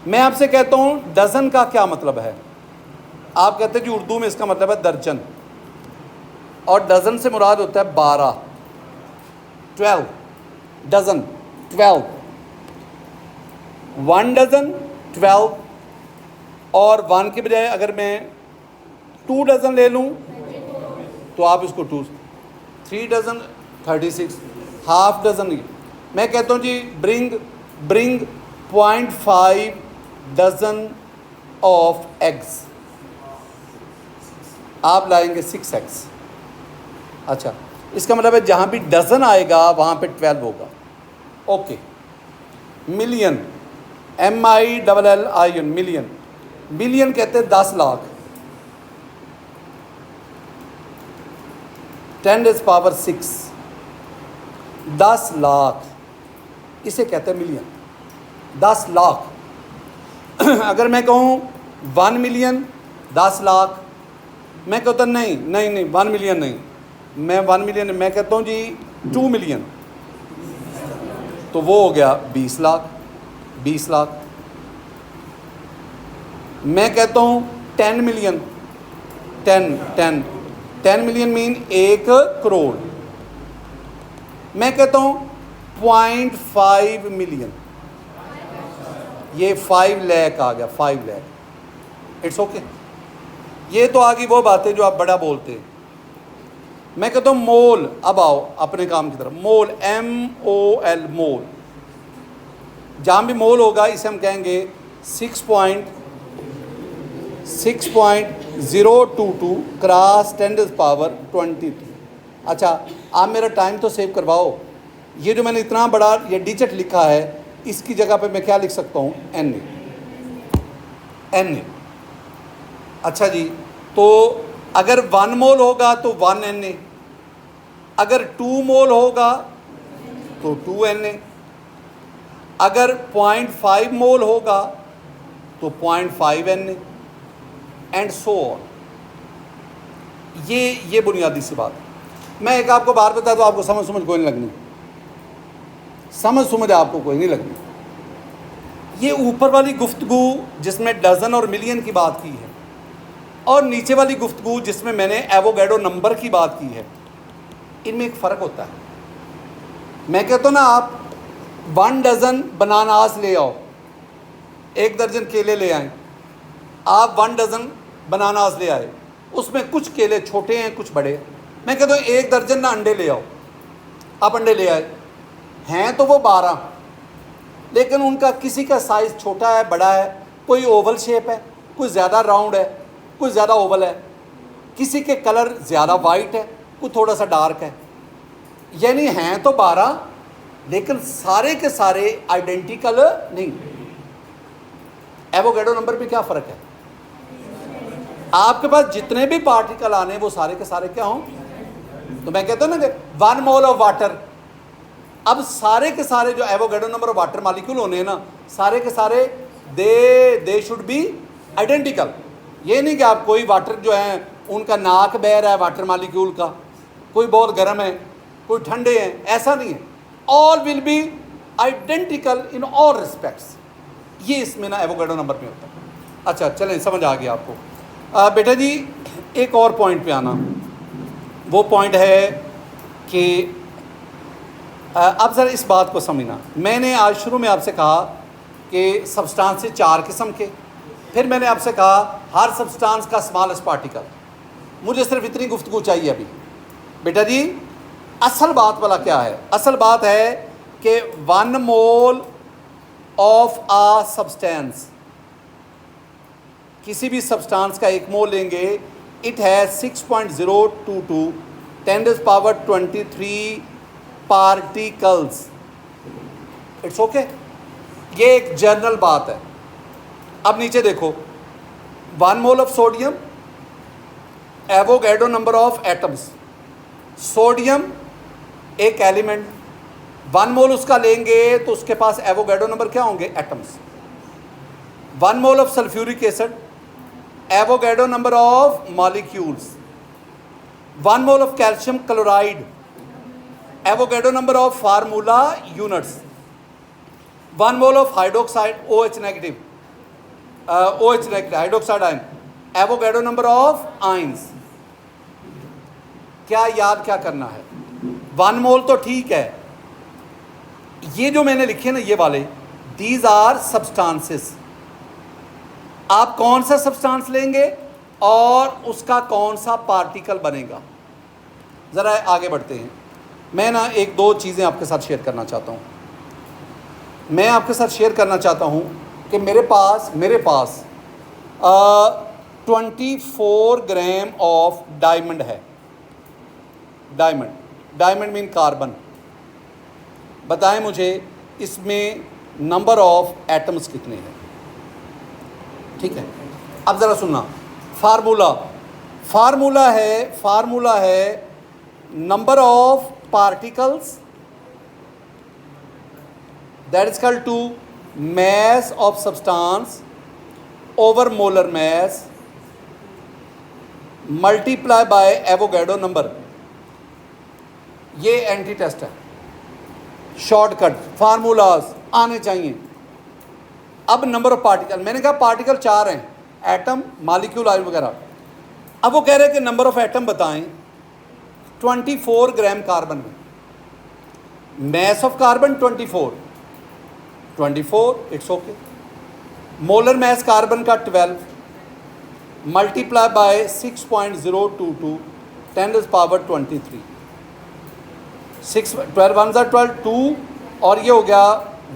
S1: मैं आपसे कहता हूँ डज़न का क्या मतलब है, आप कहते हैं जी उर्दू में इसका मतलब है दर्जन, और डज़न से मुराद होता है 12, 12 डज़न, 12 1 डज़न 12, और 1 के बजाय अगर मैं 2 डज़न ले लूँ तो आप इसको 2, 3 डज़न 36, हाफ डज़न। मैं कहता हूँ जी ब्रिंग 0.5 डज़न ऑफ एग्स, आप लाएंगे 6 एग्स। अच्छा, इसका मतलब है जहाँ भी डज़न आएगा वहाँ पे 12 होगा। Okay, million, MILLION, million, million कहते हैं 10 लाख, 10⁻⁶, 10 लाख, इसे कहते हैं मिलियन, 10 लाख। अगर मैं कहूँ 1 मिलियन 10 लाख, मैं कहता नहीं नहीं नहीं 1 मिलियन नहीं, मैं 1 मिलियन, मैं कहता हूँ जी 2 मिलियन, तो वो हो गया 20 लाख, 20 लाख। मैं कहता हूँ 10 मिलियन, 10 मिलियन मीन 1 करोड़। मैं कहता हूँ 0.5 मिलियन, ये 5 लाख आ गया, 5 लाख। It's okay. ये तो आ गई वो बातें जो आप बड़ा बोलते हैं। मैं कहता हूँ मोल, अब आओ अपने काम की तरफ। मोल, MOL, मोल, जहाँ भी मोल होगा इसे हम कहेंगे 6.022 क्रॉस 10⁻23। अच्छा, आप मेरा टाइम तो सेव करवाओ। ये जो मैंने इतना बड़ा ये डिजिट लिखा है, इसकी जगह पे मैं क्या लिख सकता हूँ? NA। अच्छा जी, तो अगर 1 मोल होगा तो 1 NA, अगर 2 मोल होगा तो 2 NA, अगर 0.5 मोल होगा तो 0.5 NA, एंड सो ऑन। ये बुनियादी सी बात। मैं एक आपको बात बता दूँ, आपको समझ कोई नहीं लगनी, समझ आपको कोई नहीं लगनी। ये ऊपर वाली गुफ्तगू जिसमें डज़न और मिलियन की बात की है, और नीचे वाली गुफ्तगू जिसमें मैंने एवोगैड्रो नंबर की बात की है, इनमें एक फ़र्क होता है। मैं कहता हूँ ना, आप 1 डज़न बनानास ले आओ, 1 दर्जन केले ले आए, आप 1 डज़न बनानास ले आए, उसमें कुछ केले छोटे हैं कुछ बड़े। मैं कहता हूँ 1 दर्जन ना अंडे ले आओ, आप अंडे ले आए, हैं तो वो 12, लेकिन उनका किसी का साइज़ छोटा है बड़ा है, कोई ओवल शेप है, कोई ज़्यादा राउंड है, कोई ज़्यादा ओवल है, किसी के कलर ज़्यादा वाइट है, कोई थोड़ा सा डार्क है। यानी हैं तो 12, लेकिन सारे के सारे आइडेंटिकल नहीं। एवोगैड्रो नंबर पे क्या फ़र्क है? आपके पास जितने भी पार्टिकल आने वो सारे के सारे क्या हों? तो मैं कहता हूँ ना कि 1 मोल ऑफ वाटर, अब सारे के सारे जो Avogadro number of water molecule होने हैं ना, सारे के सारे दे शुड बी आइडेंटिकल। ये नहीं कि आप कोई वाटर जो है उनका नाक बह रहा है वाटर मॉलिक्यूल का, कोई बहुत गर्म है कोई ठंडे हैं, ऐसा नहीं है। All will be identical in all respects. ये इसमें ना एवोगैड्रो नंबर में होता है। अच्छा चलें, समझ आ गया आपको। बेटा जी एक और पॉइंट पे आना, वो पॉइंट है कि अब ज़रा इस बात को समझना। मैंने आज शुरू में आपसे कहा कि सब्सटेंस 4 किस्म के, फिर मैंने आपसे कहा हर सब्सटेंस का स्मॉलेस्ट पार्टिकल। मुझे सिर्फ इतनी गुफ्तगू चाहिए अभी। बेटा जी असल बात वाला क्या है? असल बात है कि 1 मोल ऑफ आ सब्सटेंस, किसी भी सब्सटेंस का 1 मोल लेंगे, इट है 6.022 10⁻23 पार्टिकल्स। इट्स ओके, ये एक जनरल बात है। अब नीचे देखो, 1 mole of sodium, Avogadro number of atoms. Sodium एक एलिमेंट, 1 मोल उसका लेंगे तो उसके पास एवोगैड्रो नंबर क्या होंगे? Atoms. 1 mole of sulphuric acid, Avogadro number of molecules, 1 mole of calcium chloride, Avogadro number of formula units, 1 mole of hydroxide OH negative, OH negative hydroxide ion, Avogadro number of ions. क्या याद क्या करना है? 1 मोल तो ठीक है, ये जो मैंने लिखे ना ये वाले, दीज आर सब्सटेंसेस। आप कौन सा सब्सटेंस लेंगे और उसका कौन सा पार्टिकल बनेगा। ज़रा आगे बढ़ते हैं। मैं ना एक दो चीज़ें आपके साथ शेयर करना चाहता हूँ। मैं आपके साथ शेयर करना चाहता हूँ कि मेरे पास 24 ग्राम ऑफ डायमंड है। Diamond mean carbon. बताएं मुझे इसमें नंबर ऑफ एटम्स कितने हैं। ठीक है, अब ज़रा सुनना। फार्मूला है number of particles that is equal to mass of substance over molar mass multiply by Avogadro number। ये एंटी टेस्ट है, शॉर्टकट फार्मूलाज आने चाहिए। अब नंबर ऑफ पार्टिकल, मैंने कहा पार्टिकल 4 हैं, एटम, मॉलिक्यूल, आयन वगैरह। अब वो कह रहे हैं कि नंबर ऑफ एटम बताएं 24 ग्राम कार्बन में। Mass of carbon 24, it's okay. Molar mass carbon का 12 मल्टीप्लाई बाय 6.022 10⁻23। 12 1 12 2 और ये हो गया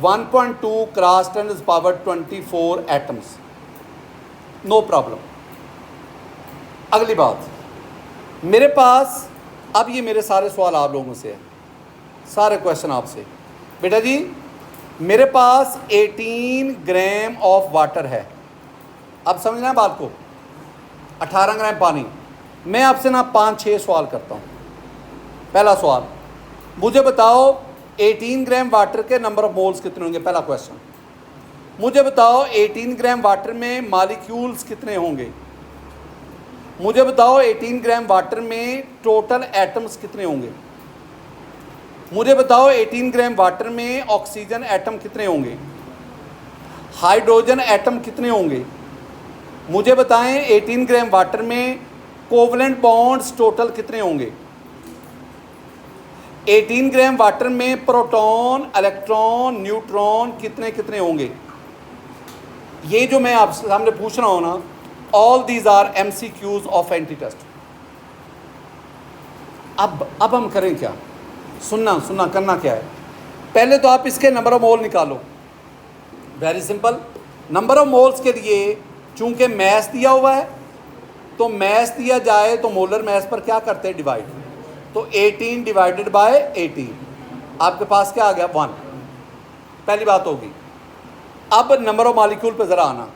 S1: 1.2 क्रॉस 10⁻24 एटम्स। No problem. अगली बात, मेरे पास अब ये मेरे सारे सवाल आप लोगों से है, सारे क्वेश्चन आपसे। बेटा जी मेरे पास 18 ग्राम ऑफ वाटर है। अब समझना है बात को, 18 ग्राम पानी। मैं आपसे ना 5-6 सवाल करता हूँ। पहला सवाल, मुझे बताओ 18 ग्राम वाटर के नंबर ऑफ मोल्स कितने होंगे। पहला क्वेश्चन। मुझे बताओ 18 ग्राम वाटर में मॉलिक्यूल्स कितने होंगे। मुझे बताओ 18 ग्राम वाटर में टोटल एटम्स कितने होंगे। मुझे बताओ 18 ग्राम वाटर में ऑक्सीजन एटम कितने होंगे, हाइड्रोजन एटम कितने होंगे। मुझे बताएं 18 ग्राम वाटर में कोवलेंट बॉन्ड्स टोटल कितने होंगे। 18 ग्राम वाटर में प्रोटॉन, इलेक्ट्रॉन, न्यूट्रॉन कितने कितने होंगे। ये जो मैं आपसे सामने पूछ रहा हूँ ना, all these are MCQs of anti test. अब हम करें क्या, सुनना करना क्या है। पहले तो आप इसके नंबर ऑफ मोल निकालो। Very simple. Number of moles के लिए चूंकि मैस दिया हुआ है, तो मैस दिया जाए तो मोलर मैस पर क्या करते हैं, डिवाइड। तो 18 डिवाइडेड बाय 18 आपके पास क्या आ गया, 1। पहली बात होगी। अब नंबर ऑफ मॉलिक्यूल पे ज़रा आना।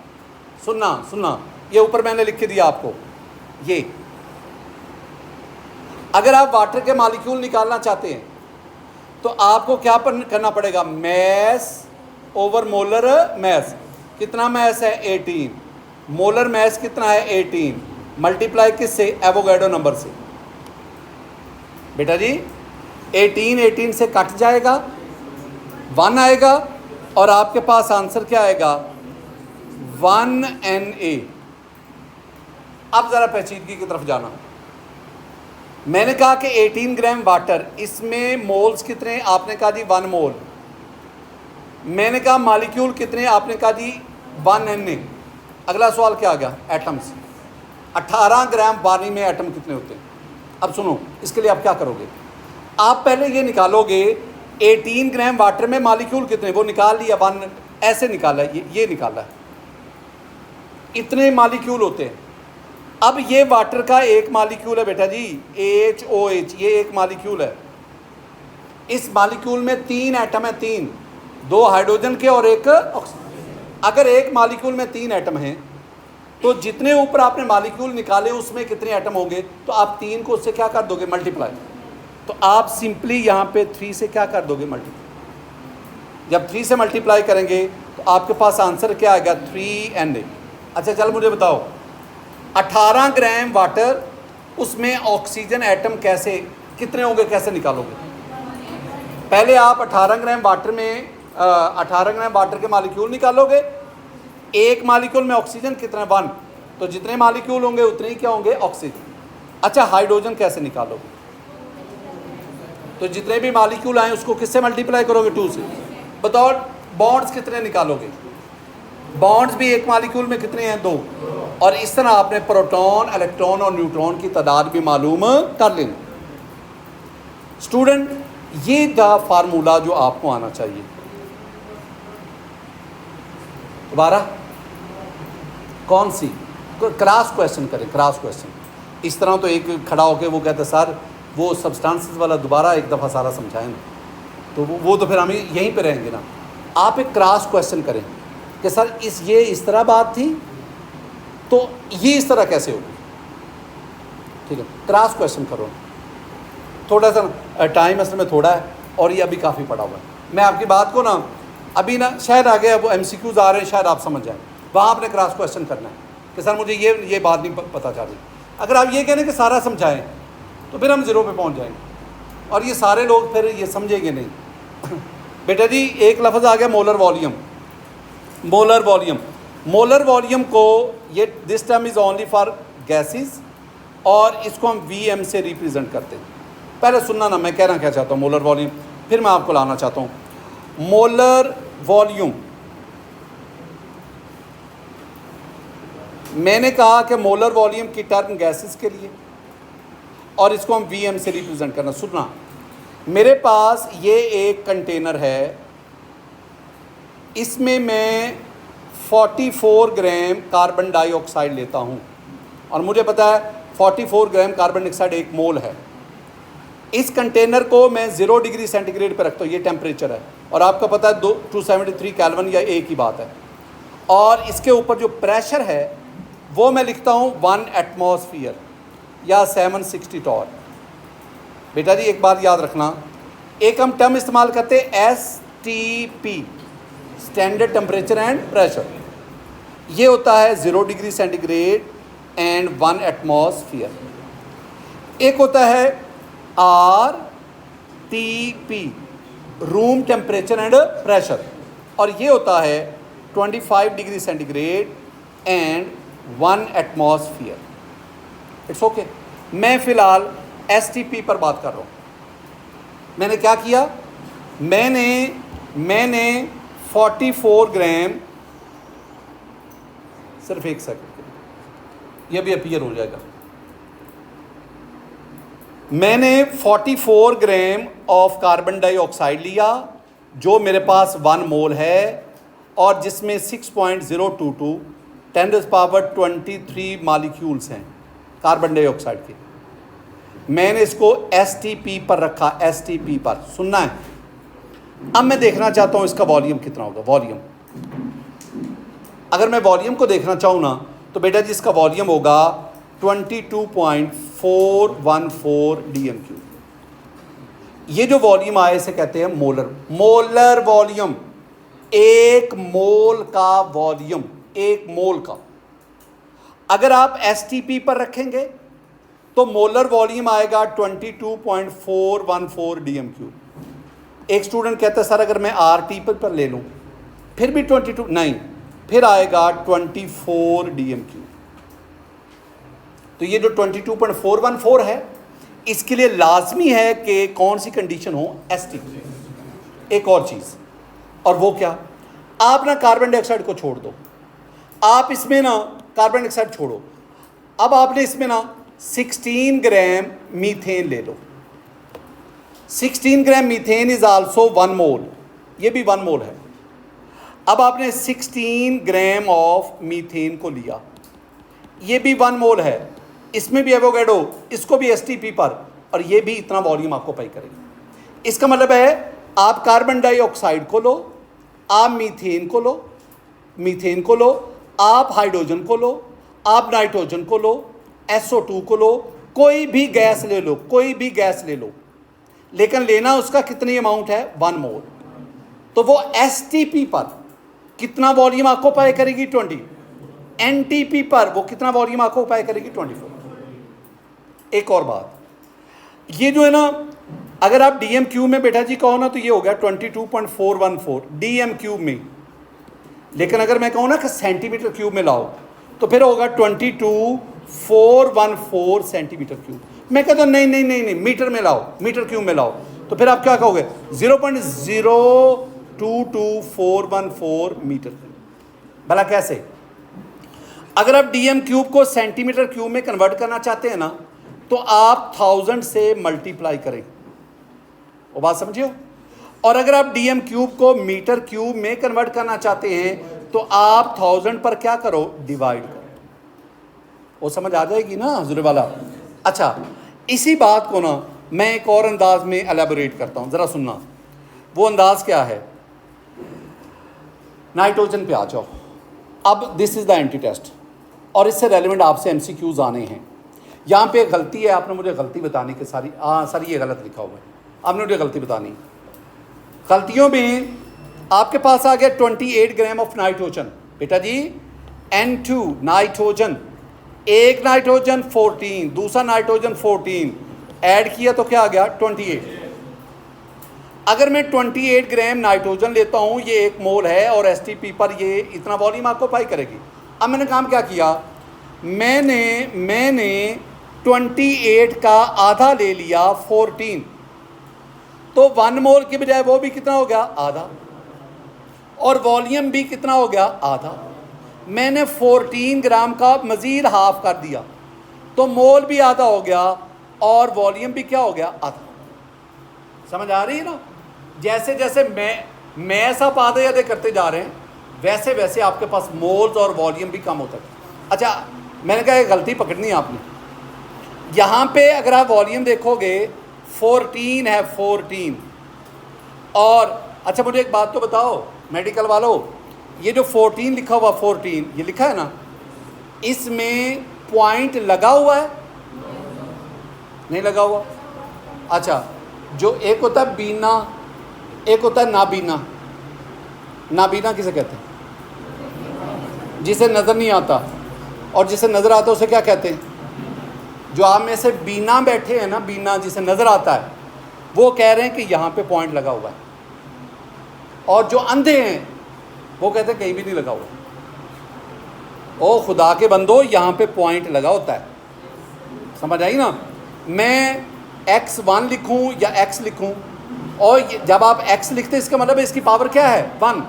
S1: सुनना, ये ऊपर मैंने लिख के दिया आपको। ये अगर आप वाटर के मॉलिक्यूल निकालना चाहते हैं तो आपको क्या करना पड़ेगा, मैस ओवर मोलर मैस। कितना मैस है, 18। मोलर मैस कितना है, 18। मल्टीप्लाई किससे, एवोगैड्रो नंबर से। बेटा जी 18 से कट जाएगा, 1 आएगा और आपके पास आंसर क्या आएगा, 1Na। अब ज़रा पेचीदगी की तरफ जाना। मैंने कहा कि 18 ग्राम वाटर, इसमें मोल्स कितने, आपने कहा जी 1 मोल। मैंने कहा मॉलिक्यूल कितने, आपने कहा जी 1Na। अगला सवाल क्या आ गया, एटम्स। 18 ग्राम पानी में एटम कितने होते हैं। अब सुनो, इसके लिए आप क्या करोगे, आप पहले ये निकालोगे 18 ग्राम वाटर में मॉलिक्यूल कितने, वो निकाल लिया, 1 ऐसे निकाला, ये निकाला, इतने मॉलिक्यूल होते हैं। अब ये वाटर का एक मॉलिक्यूल है बेटा जी, HOH, ये एक मॉलिक्यूल है। इस मॉलिक्यूल में 3 एटम है, 3, 2 हाइड्रोजन के और 1 ऑक्सीजन। अगर एक मॉलिक्यूल में 3 एटम हैं तो जितने ऊपर आपने मॉलिक्यूल निकाले उसमें कितने एटम होंगे, तो आप 3 को उससे क्या कर दोगे, मल्टीप्लाई। तो आप सिंपली यहाँ पे 3 से क्या कर दोगे, मल्टीप्लाई। जब 3 से मल्टीप्लाई करेंगे तो आपके पास आंसर क्या आएगा, 3Na। अच्छा चल मुझे बताओ 18 ग्राम वाटर, उसमें ऑक्सीजन एटम कैसे, कितने होंगे, कैसे निकालोगे? पहले आप 18 ग्राम वाटर में 18 ग्राम वाटर के मालिक्यूल निकालोगे। एक मालिक्यूल में ऑक्सीजन कितना, 1, तो जितने मालिक्यूल होंगे उतने ही क्या होंगे, ऑक्सीजन। अच्छा, हाइड्रोजन कैसे निकालोगे? तो जितने भी मालिक्यूल आए उसको किससे मल्टीप्लाई करोगे, 2 से। बताओ बॉन्ड्स कितने निकालोगे? बॉन्ड्स भी एक मालिक्यूल में कितने हैं, 2। और इस तरह आपने प्रोटॉन, इलेक्ट्रॉन और न्यूट्रॉन की तादाद भी मालूम कर लेनी। स्टूडेंट, ये था फार्मूला जो आपको आना चाहिए। दोबारा कौन सी क्रॉस क्वेश्चन करें, क्रॉस क्वेश्चन। इस तरह तो एक खड़ा होकर वो कहता सर वो सब्सटेंसेस वाला दोबारा एक दफ़ा सारा समझाएं ना, तो वो तो फिर हम यहीं पे रहेंगे ना। आप एक क्रॉस क्वेश्चन करें कि सर इस तरह बात थी तो ये इस तरह कैसे होगी, ठीक है। क्रॉस क्वेश्चन करो। थोड़ा सा टाइम असल में थोड़ा है और ये अभी काफ़ी पड़ा हुआ है। मैं आपकी बात को ना अभी ना शायद आगे अब MCQs आ रहे हैं, शायद आप समझ जाएं, वहाँ आपने क्रॉस क्वेश्चन करना है कि सर मुझे ये बात नहीं पता चल रही। अगर आप ये कहने कि सारा समझाएं तो फिर हम 0 पे पहुँच जाएंगे और ये सारे लोग फिर ये समझेंगे नहीं। बेटा जी एक लफ्ज़ आ गया molar volume. Molar volume, molar volume को ये this term is only for gases और इसको हम VM से रिप्रेजेंट करते हैं। पहले सुनना ना मैं कहना क्या चाहता हूँ मोलर वॉल्यूम, फिर मैं आपको लाना चाहता हूँ मोलर वॉल्यूम। मैंने कहा कि मोलर वॉल्यूम की टर्म गैसेस के लिए और इसको हम VM से रिप्रेजेंट करना। सुनना, मेरे पास ये एक कंटेनर है, इसमें मैं 44 ग्राम कार्बन डाइऑक्साइड लेता हूँ और मुझे पता है 44 ग्राम कार्बन डाइऑक्साइड 1 मोल है। इस कंटेनर को मैं 0 डिग्री सेंटीग्रेड पर रखता हूँ, ये टेम्परेचर है और आपका पता है 273 केल्विन या एक ही बात है। और इसके ऊपर जो प्रेशर है वो मैं लिखता हूँ 1 एटमॉस्फेयर या 760 टॉर। बेटा जी एक बात याद रखना, एक हम टर्म इस्तेमाल करते हैं STP, standard temperature and pressure. ये होता है 0 डिग्री सेंटीग्रेड एंड 1 एटमॉस्फेयर। एक होता है RTP, room temperature and pressure, और ये होता है 25 degree centigrade and 1 atmosphere. It's okay. मैं फ़िलहाल STP पर बात कर रहा हूँ। मैंने क्या किया, मैंने 44 ग्राम, सिर्फ एक सेकंड, ये भी अपीयर हो जाएगा। मैंने 44 ग्राम ऑफ कार्बन डाइऑक्साइड लिया जो मेरे पास 1 मोल है और जिसमें 6.022 10⁻23 मॉलिक्यूल्स हैं कार्बन डाइऑक्साइड के। मैंने इसको STP पर रखा, STP पर। सुनना है, अब मैं देखना चाहता हूँ इसका वॉल्यूम कितना होगा। वॉल्यूम, अगर मैं वॉल्यूम को देखना चाहूँ ना तो बेटा जी इसका वॉल्यूम होगा 22.414 dm³। ये जो वॉल्यूम आए इसे कहते हैं मोलर। मोलर वॉल्यूम, एक मोल का वॉल्यूम, एक मोल का। अगर आप STP पर रखेंगे तो मोलर वॉल्यूम आएगा 22.414 dm³। एक स्टूडेंट कहता है सर अगर मैं RT पर ले लूँ फिर भी 22 नहीं, फिर आएगा 24 dm³। तो ये जो 22.414 है इसके लिए लाजमी है कि कौन सी कंडीशन हो, STP। एक और चीज़, और वो क्या, आप ना कार्बन डाइऑक्साइड को छोड़ दो, आप इसमें ना कार्बन डाइऑक्साइड छोड़ो, अब आपने इसमें ना 16 ग्राम मीथेन ले लो। 16 ग्राम मीथेन इज आल्सो 1 मोल, ये भी 1 मोल है। अब आपने 16 ग्राम ऑफ मीथेन को लिया, ये भी 1 मोल है, इसमें भी एवोगैडो, इसको भी STP पर, और ये भी इतना वॉल्यूम आपको पाई करेगी। इसका मतलब है आप कार्बन डाइऑक्साइड को लो, आप मीथेन को लो, मीथेन को लो, आप हाइड्रोजन को लो, आप नाइट्रोजन को लो, SO2 को लो, कोई भी गैस ले लो, कोई भी गैस ले लो, लेकिन लेना उसका कितनी अमाउंट है, 1 मोल। तो वो STP पर कितना वॉल्यूम आपको पाई करेगी, 20। एनटीपी पर वो कितना वॉल्यूम ऑक्यूपाई करेगी? 24। एक और बात, ये जो है ना, अगर आप डीएम क्यूब में बेटा जी कहो ना तो ये हो गया 22.414 डीएम क्यूब में, लेकिन अगर मैं कहूँ ना कि सेंटीमीटर क्यूब में लाओ तो फिर होगा 22,414 सेंटीमीटर क्यूब। मैं कहता हूँ नहीं नहीं नहीं नहीं, मीटर में लाओ, मीटर क्यूब में लाओ, तो फिर आप क्या कहोगे? 0.022414 मीटर। भला कैसे? अगर आप डीएम क्यूब को सेंटीमीटर क्यूब में कन्वर्ट करना चाहते हैं ना तो आप 1000 से मल्टीप्लाई करें, वो बात समझियो। और अगर आप डीएम क्यूब को मीटर क्यूब में कन्वर्ट करना चाहते हैं तो आप 1000 पर क्या करो? डिवाइड करो। वो समझ आ जाएगी ना हजूर वाला? अच्छा, इसी बात को ना मैं एक और अंदाज में एलेबोरेट करता हूं, जरा सुनना। वो अंदाज क्या है? नाइट्रोजन पे आ जाओ। अब this is the anti test और इससे रेलिवेंट आपसे एमसीक्यूज आने हैं। यहाँ पे गलती है, आपने मुझे गलती बतानी कि सारी सर ये गलत लिखा हुआ है, आपने मुझे गलती बतानी। गलतियों में आपके पास आ गया 28 ग्राम ऑफ नाइट्रोजन। बेटा जी N2 नाइट्रोजन, एक नाइट्रोजन 14, दूसरा नाइट्रोजन 14, ऐड किया तो क्या आ गया? 28। अगर मैं 28 ग्राम नाइट्रोजन लेता हूँ, ये एक मोल है और एसटीपी पर ये इतना वॉल्यूम आपको पाई करेगी। अब मैंने काम क्या किया? मैंने 28 का आधा ले लिया 14, तो 1 मोल की बजाय वो भी कितना हो गया? आधा। और वॉल्यूम भी कितना हो गया? आधा। मैंने 14 ग्राम का मज़ीद हाफ कर दिया तो मोल भी आधा हो गया और वॉल्यूम भी क्या हो गया? आधा। समझ आ रही है ना? जैसे जैसे मैं सब आधे आधे करते जा रहे हैं वैसे वैसे आपके पास मोल्स और वॉल्यूम भी कम होता है। अच्छा, मैंने कहा गलती पकड़नी है आपने। यहाँ पे अगर आप वॉल्यूम देखोगे 14 है, 14। और अच्छा मुझे एक बात तो बताओ मेडिकल वालों, ये जो 14 लिखा हुआ 14 ये लिखा है ना, इसमें पॉइंट लगा हुआ है? नहीं लगा हुआ। अच्छा, जो एक होता है बीना, एक होता है नाबीना। नाबीना किसे कहते हैं? जिसे नज़र नहीं आता, और जिसे नज़र आता है उसे क्या कहते हैं? जो आप में से बीना बैठे हैं ना, बीना जिसे नज़र आता है, वो कह रहे हैं कि यहाँ पे पॉइंट लगा हुआ है, और जो अंधे हैं वो कहते हैं कहीं भी नहीं लगा हुआ। ओ खुदा के बंदो, यहाँ पे पॉइंट लगा होता है। समझ आई ना? मैं x1 लिखूँ या x लिखूँ, और जब आप x लिखते हैं इसका मतलब है इसकी पावर क्या है? 1।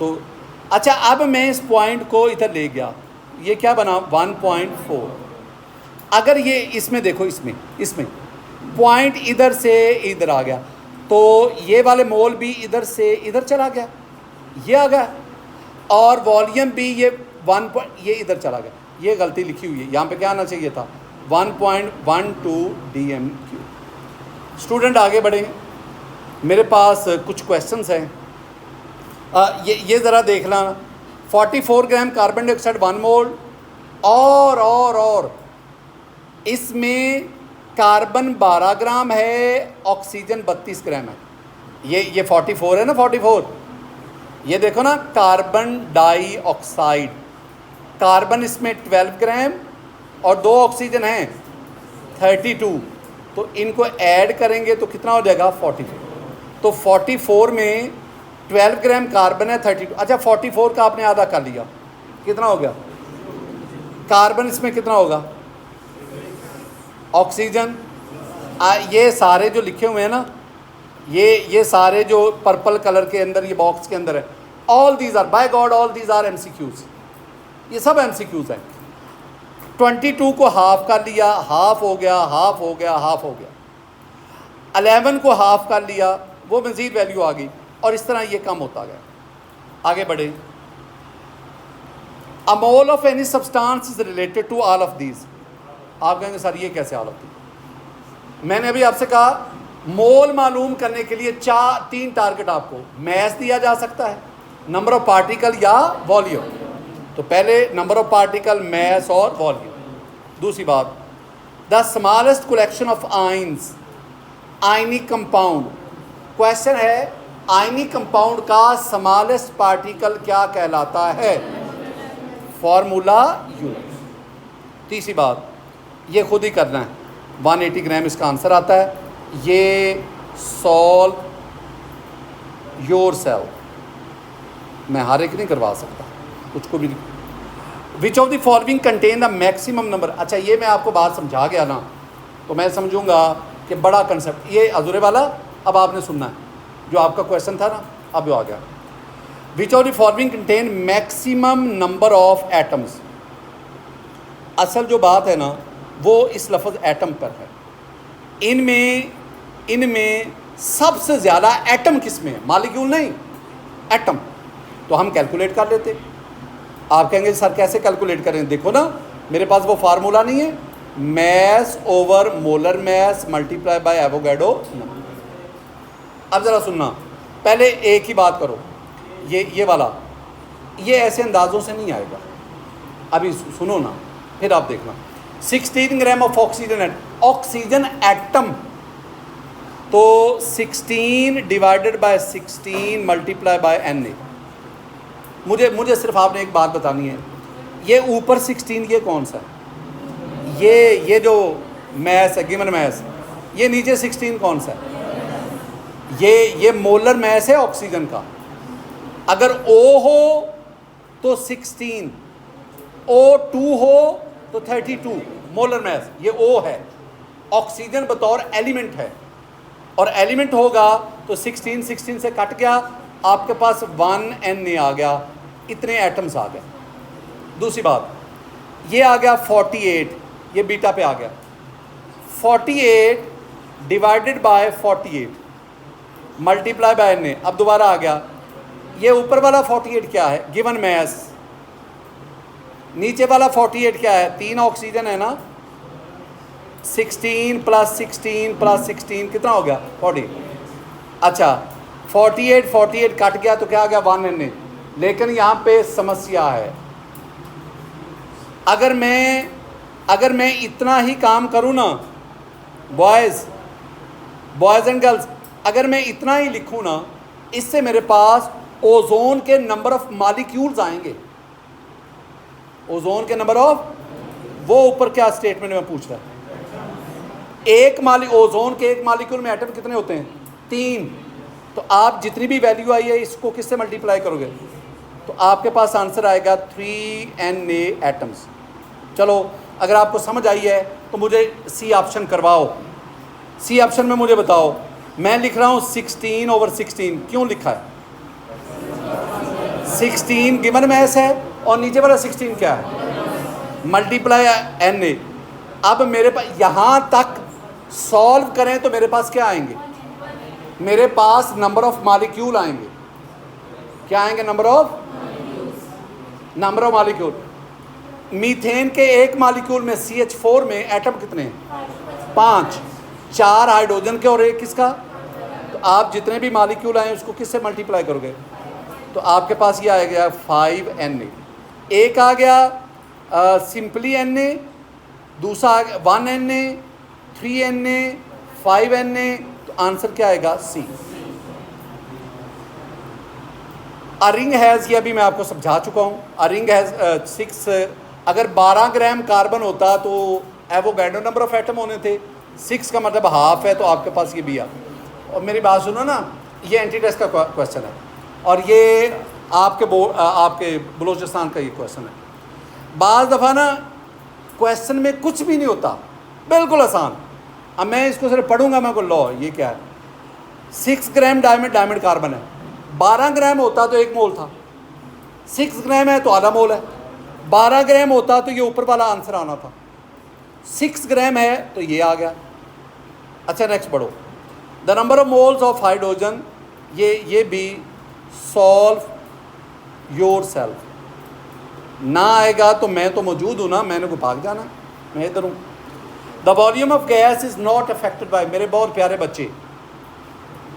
S1: तो अच्छा, अब मैं इस पॉइंट को इधर ले गया, ये क्या बना? 1.4। अगर ये इसमें देखो, इसमें पॉइंट इधर से इधर आ गया तो ये वाले मोल भी इधर से इधर चला गया, ये आ गया, और वॉल्यूम भी ये 1 ये इधर चला गया। ये गलती लिखी हुई है, यहाँ पे क्या आना चाहिए था? 1.12 DMQ। स्टूडेंट आगे बढ़े, मेरे पास कुछ क्वेश्चंस हैं। ये ज़रा देखना। 44 ग्राम कार्बन डाइऑक्साइड 1 मोल, और इसमें कार्बन 12 ग्राम है, ऑक्सीजन 32 ग्राम है। ये 44 है ना, 44। ये देखो ना, कार्बन डाइऑक्साइड, कार्बन इसमें 12 ग्राम और 2 ऑक्सीजन हैं 32, तो इनको ऐड करेंगे तो कितना हो जाएगा? 44। तो 44 में 12 ग्राम कार्बन है, 32। अच्छा, 44 का आपने आधा कर लिया, कितना हो गया? कार्बन इसमें कितना होगा? ऑक्सीजन ये सारे जो लिखे हुए हैं ना, ये सारे जो पर्पल कलर के अंदर ये बॉक्स के अंदर है, all these are, by god all these are MCQs। ये सब MCQs हैं। 22 को हाफ कर लिया, हाफ हो गया, हाफ हो गया, हाफ हो गया। 11 को हाफ कर लिया, वो मज़ीद वैल्यू आ गई, और इस तरह ये कम होता गया। आगे बढ़े। A mole of any substance is related to all of these. आप कहेंगे सर ये कैसे ऑल ऑफ दीज? मैंने अभी आपसे कहा मोल मालूम करने के लिए 3 टारगेट आपको मैस दिया जा सकता है, नंबर ऑफ पार्टिकल या वॉल्यूम। तो पहले नंबर ऑफ पार्टिकल, मैस और वॉल्यूम। दूसरी बात, the smallest collection of ions, ionic compound. Question है आयनिक कंपाउंड का स्मॉलेस्ट पार्टिकल क्या कहलाता है? Formula use. तीसरी बात, ये खुद ही करना है, 180 ग्राम इसका आंसर आता है। ये सॉल्व योर सेल्फ, मैं हर एक नहीं करवा सकता, कुछ को भी नहीं। Which of the following contain the maximum number. अच्छा, ये मैं आपको बात समझा गया ना, तो मैं समझूंगा कि बड़ा कंसेप्ट ये अधूरे वाला अब आपने सुनना है, जो आपका क्वेश्चन था ना अब वो आ गया। Which of the following contain maximum number of atoms. असल जो बात है ना वो इस लफ्ज़ एटम पर है। इनमें सबसे ज़्यादा एटम किस में है? मॉलिक्यूल नहीं, एटम। तो हम कैलकुलेट कर लेते। आप कहेंगे सर कैसे कैलकुलेट करें? देखो ना, मेरे पास वो फार्मूला नहीं है, mass over molar mass multiply by Avogadro number. अब ज़रा सुनना, पहले एक ही बात करो, ये वाला, ये ऐसे अंदाज़ों से नहीं आएगा। अभी सुनो ना, फिर आप देखना। 16 ग्राम ऑफ ऑक्सीजन एटम, तो 16 divided by 16 multiply by Na। मुझे सिर्फ आपने एक बात बतानी है, ये ऊपर 16 ये कौन सा है? ये जो मैस है, गिवन मैस, ये नीचे 16 कौन सा है? ये मोलर मैस है ऑक्सीजन का। अगर O हो तो 16, O2 हो तो 32 मोलर मैस, ये O है। ऑक्सीजन बतौर एलिमेंट है, और एलिमेंट होगा तो 16 से कट गया, आपके पास 1 Na आ गया, इतने एटम्स आ गए। दूसरी बात, ये आ गया 48, ये बीटा पे आ गया। 48 divided by 48 multiply by Na। अब दोबारा आ गया, ये ऊपर वाला 48 क्या है? Given mass. नीचे वाला 48 क्या है? 3 ऑक्सीजन है ना, 16 प्लस 16 प्लस 16 कितना हो गया? 40। अच्छा, 48 कट गया तो क्या आ गया? 1 Na। लेकिन यहाँ पे समस्या है, अगर मैं इतना ही काम करूँ ना, बॉयज़ एंड गर्ल्स, अगर मैं इतना ही लिखूँ ना, इससे मेरे पास ओजोन के नंबर ऑफ मॉलिक्यूल्स आएंगे। ओजोन के नंबर ऑफ, वो ऊपर क्या स्टेटमेंट में पूछ रहा है? ओजोन के एक मॉलिक्यूल में एटम कितने होते हैं? 3। तो आप जितनी भी वैल्यू आई है इसको किससे मल्टीप्लाई करोगे? तो आपके पास आंसर आएगा 3Na एटम्स। चलो, अगर आपको समझ आई है तो मुझे सी ऑप्शन करवाओ। सी ऑप्शन में मुझे बताओ, मैं लिख रहा हूँ 16/16, क्यों लिखा है? 16 गिवन मैस है, और नीचे वाला 16 क्या है? Multiply Na। अब मेरे पास यहाँ तक सॉल्व करें तो मेरे पास क्या आएंगे? मेरे पास नंबर ऑफ मॉलिक्यूल आएंगे। क्या आएंगे? Number of molecule. मीथेन के एक मॉलिक्यूल में CH4 में एटम कितने हैं? 5। 4 हाइड्रोजन के और 1 किसका? तो आप जितने भी मॉलिक्यूल आए उसको किससे मल्टीप्लाई करोगे? तो आपके पास ये आ गया 5Na। एक आ गया सिंपली Na, दूसरा आ गया 1Na, 3Na, 5Na। तो आंसर क्या आएगा? सी। अ रिंग हैज़, ये अभी मैं आपको समझा चुका हूँ। A ring has 6। अगर 12 ग्राम कार्बन होता तो एवोगैड्रो नंबर ऑफ एटम होने थे। 6 का मतलब हाफ है, तो आपके पास ये भी आ। और मेरी बात सुनो ना, ये एंटी टेस्ट का क्वेश्चन है, और ये आपके बलूचिस्तान का ये क्वेश्चन है। बाज़ दफ़ा ना क्वेश्चन में कुछ भी नहीं होता, बिल्कुल आसान। अब मैं इसको सिर्फ पढ़ूंगा, मैं को लो ये क्या है? 6 ग्राम डायमंड कार्बन है। 12 ग्राम होता तो 1 मोल था, 6 ग्राम है तो आधा मोल है। 12 ग्राम होता तो ये ऊपर वाला आंसर आना था, 6 ग्राम है तो ये आ गया। अच्छा, नेक्स्ट बढ़ो। The number of moles of hydrogen, ये भी सॉल्व योर सेल्फ। ना आएगा तो मैं तो मौजूद हूँ ना, मैंने को भाग जाना, मैं इधर हूँ। The volume of gas is not affected by, मेरे बहुत प्यारे बच्चे,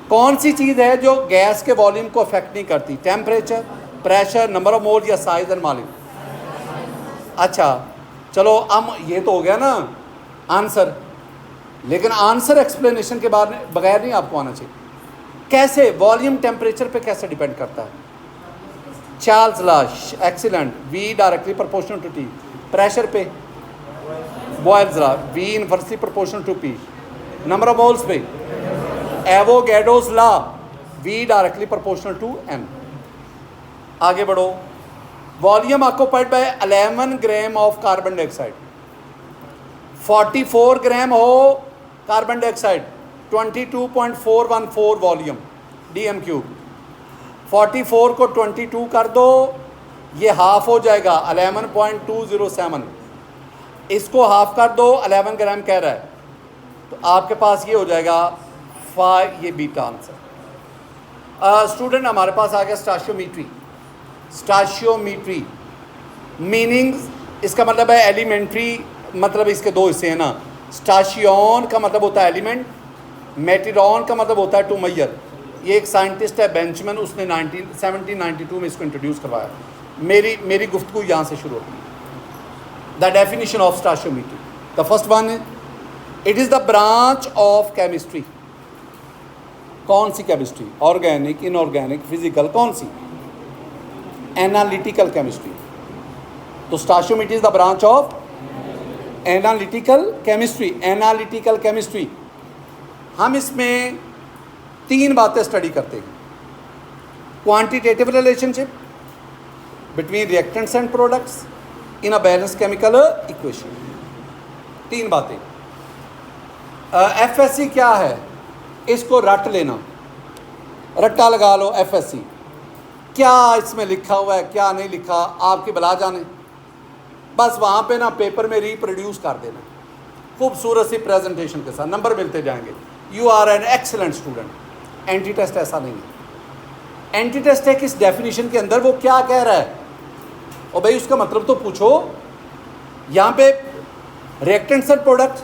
S1: कौन सी चीज़ है जो गैस के वॉल्यूम को अफेक्ट नहीं करती? Temperature, pressure, number of mole या साइज एंड मॉलिक्यूल। अच्छा चलो, अब ये तो हो गया ना आंसर, लेकिन आंसर एक्सप्लेनेशन के बगैर नहीं आपको आना चाहिए। कैसे? वॉल्यूम टेम्परेचर पे कैसे डिपेंड करता है? Charles law, excellent. V directly proportional to T, pressure पे Boyle's law, V inversely proportional to P, number of moles पे Avogadro's law, V directly proportional to M। आगे बढ़ो, volume occupied by 11 gram of carbon dioxide, 44 gram हो carbon dioxide, 22.414 volume DM cube. 44 को 22 कर दो, ये half हो जाएगा 11.207, इसको हाफ कर दो, 11 ग्राम कह रहा है, तो आपके पास ये हो जाएगा 5, ये बीटा आंसर। स्टूडेंट हमारे पास आ गया स्टाशियोमीट्री। स्टाशियोमीट्री मीनिंग इसका मतलब है एलिमेंट्री, मतलब इसके दो हिस्से हैं ना। स्टाशियोन का मतलब होता है एलिमेंट, मेटिरॉन का मतलब होता है टू मेजर। ये एक साइंटिस्ट है बेंचमैन, उसने 1792 में इसको इंट्रोड्यूस करवाया। मेरी गुफ्तगू यहाँ से शुरू होती है। The definition of stoichiometry, the first one है it is the branch of chemistry. कौन सी केमिस्ट्री? ऑर्गेनिक, इनऑर्गेनिक, फिजिकल, कौन सी? Analytical chemistry. तो stoichiometry is the branch of analytical chemistry. Analytical chemistry हम इसमें 3 बातें स्टडी करते हैं। Quantitative relationship between reactants and products in a balance chemical equation. 3 बातें। FSC क्या है? इसको रट लेना, रट्टा लगा लो। FSC क्या इसमें लिखा हुआ है, क्या नहीं लिखा, आपकी भला जाने। बस वहाँ पे ना पेपर में रिप्रोड्यूस कर देना खूबसूरत सी प्रेजेंटेशन के साथ, नंबर मिलते जाएंगे। You are an excellent student. Anti test ऐसा नहीं है। एंटी टेस्ट है किस डेफिनेशन के अंदर, वो क्या कह रहा है, और भाई उसका मतलब तो पूछो। यहाँ पे reactants and product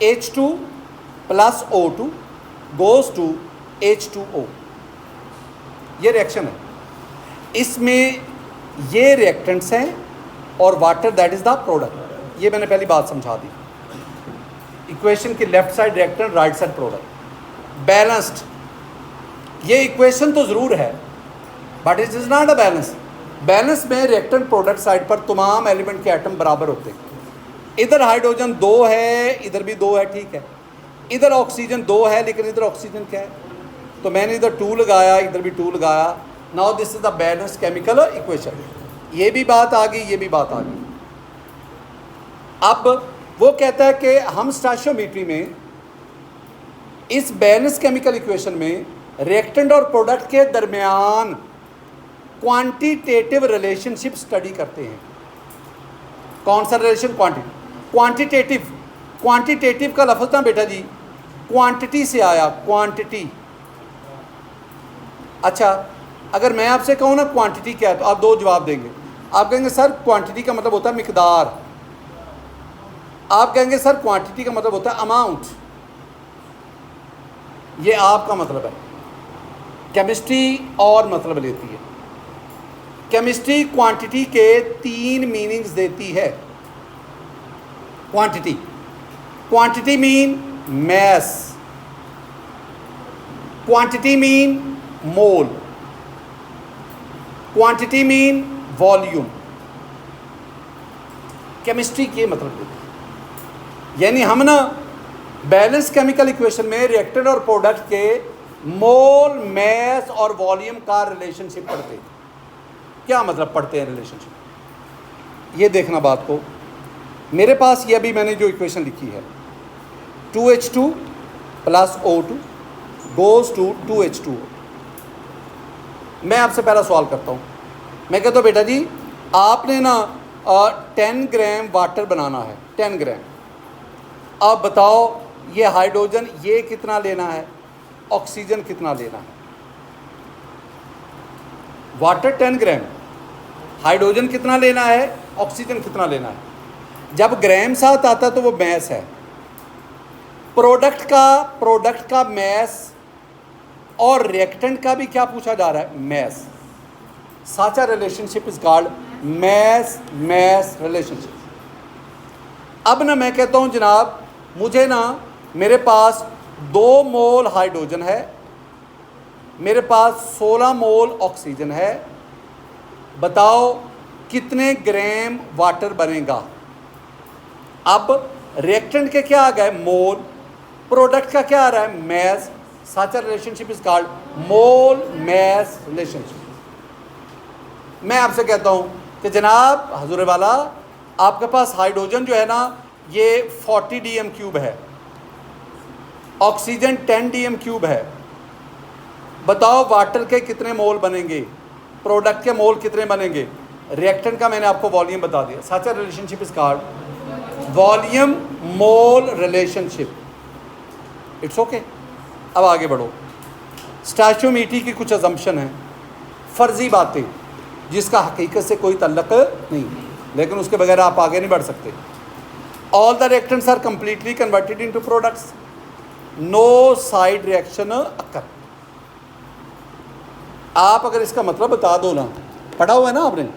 S1: H2 plus O2 goes to H2O, ये रिएक्शन है। इसमें ये रिएक्टेंट्स हैं और water that is the product. ये मैंने पहली बात समझा दी। इक्वेशन की left side reactant, right side product, balanced. ये इक्वेशन तो ज़रूर है but it is not a balance. Balance में रिएक्टेंट प्रोडक्ट साइड पर तमाम एलिमेंट के एटम बराबर होते हैं। इधर हाइड्रोजन 2 है, इधर भी 2 है, ठीक है। इधर ऑक्सीजन 2 है, लेकिन इधर ऑक्सीजन क्या है, तो मैंने इधर 2 लगाया, इधर भी 2 लगाया। Now this is the balance chemical equation. ये भी बात आ गई, ये भी बात आ गई। अब वो कहता है कि हम स्टाशियोमीट्री में इस बैलेंस केमिकल इक्वेशन में रिएक्टेंट और प्रोडक्ट के दरमियान क्वांटिटेटिव रिलेशनशिप स्टडी करते हैं। कौन सा रिलेशन? क्वांटिटेटिव। क्वांटिटेटिव का लफ्ज़ ना बेटा जी क्वांटिटी से आया, क्वांटिटी। अच्छा, अगर मैं आपसे कहूँ ना क्वांटिटी क्या है, तो आप 2 जवाब देंगे। आप कहेंगे सर क्वांटिटी का मतलब होता है मिकदार, आप कहेंगे सर क्वांटिटी का मतलब होता है अमाउंट। ये आपका मतलब है। केमिस्ट्री और मतलब लेती है। केमिस्ट्री क्वांटिटी के 3 मीनिंग्स देती है। Quantity mean mass, quantity mean mole, quantity mean volume. Chemistry के मतलब देती है। यानी हम ना बैलेंस केमिकल इक्वेशन में रिएक्टेंट और प्रोडक्ट के मोल, मैस और वॉल्यूम का रिलेशनशिप पढ़ते हैं। क्या मतलब पढ़ते हैं रिलेशनशिप? ये देखना बात को। मेरे पास ये अभी मैंने जो इक्वेशन लिखी है 2H2 plus O2 goes to 2H2O। मैं आपसे पहला सवाल करता हूँ। मैं कहता हूँ बेटा जी आपने ना 10 ग्राम वाटर बनाना है, 10 ग्राम। अब बताओ ये हाइड्रोजन ये कितना लेना है, ऑक्सीजन कितना लेना है? वाटर 10 ग्राम, हाइड्रोजन कितना लेना है, ऑक्सीजन कितना लेना है। जब ग्राम साथ आता तो वो मैस है। प्रोडक्ट का मैस और रिएक्टेंट का भी क्या पूछा जा रहा है, mass. Such a relationship is called mass relationship. अब ना मैं कहता हूँ जनाब मुझे ना मेरे पास 2 मोल हाइड्रोजन है, मेरे पास 16 मोल ऑक्सीजन है, बताओ कितने ग्राम वाटर बनेगा। अब रिएक्टेंट के क्या आ गए, मोल, प्रोडक्ट का क्या आ रहा है, mass. Such a relationship is called mole mass relationship. मैं आपसे कहता हूं कि जनाब हजूर वाला, आपके पास हाइड्रोजन जो है ना ये 40 डीएम क्यूब है, ऑक्सीजन 10 डीएम क्यूब है। बताओ वाटर के कितने मोल बनेंगे, प्रोडक्ट के मोल कितने बनेंगे। रिएक्टेंट का मैंने आपको वॉल्यूम बता दिया। Such a relationship is called volume mole relationship. It's okay. अब आगे बढ़ो। स्टैचोमीट्री की कुछ अजम्पशन है, फर्जी बातें जिसका हकीकत से कोई तल्लक नहीं, लेकिन उसके बगैर आप आगे नहीं बढ़ सकते। All the reactants are completely converted into products, no side reaction occur. आप अगर इसका मतलब बता दो ना, पढ़ा हुआ है ना आपने,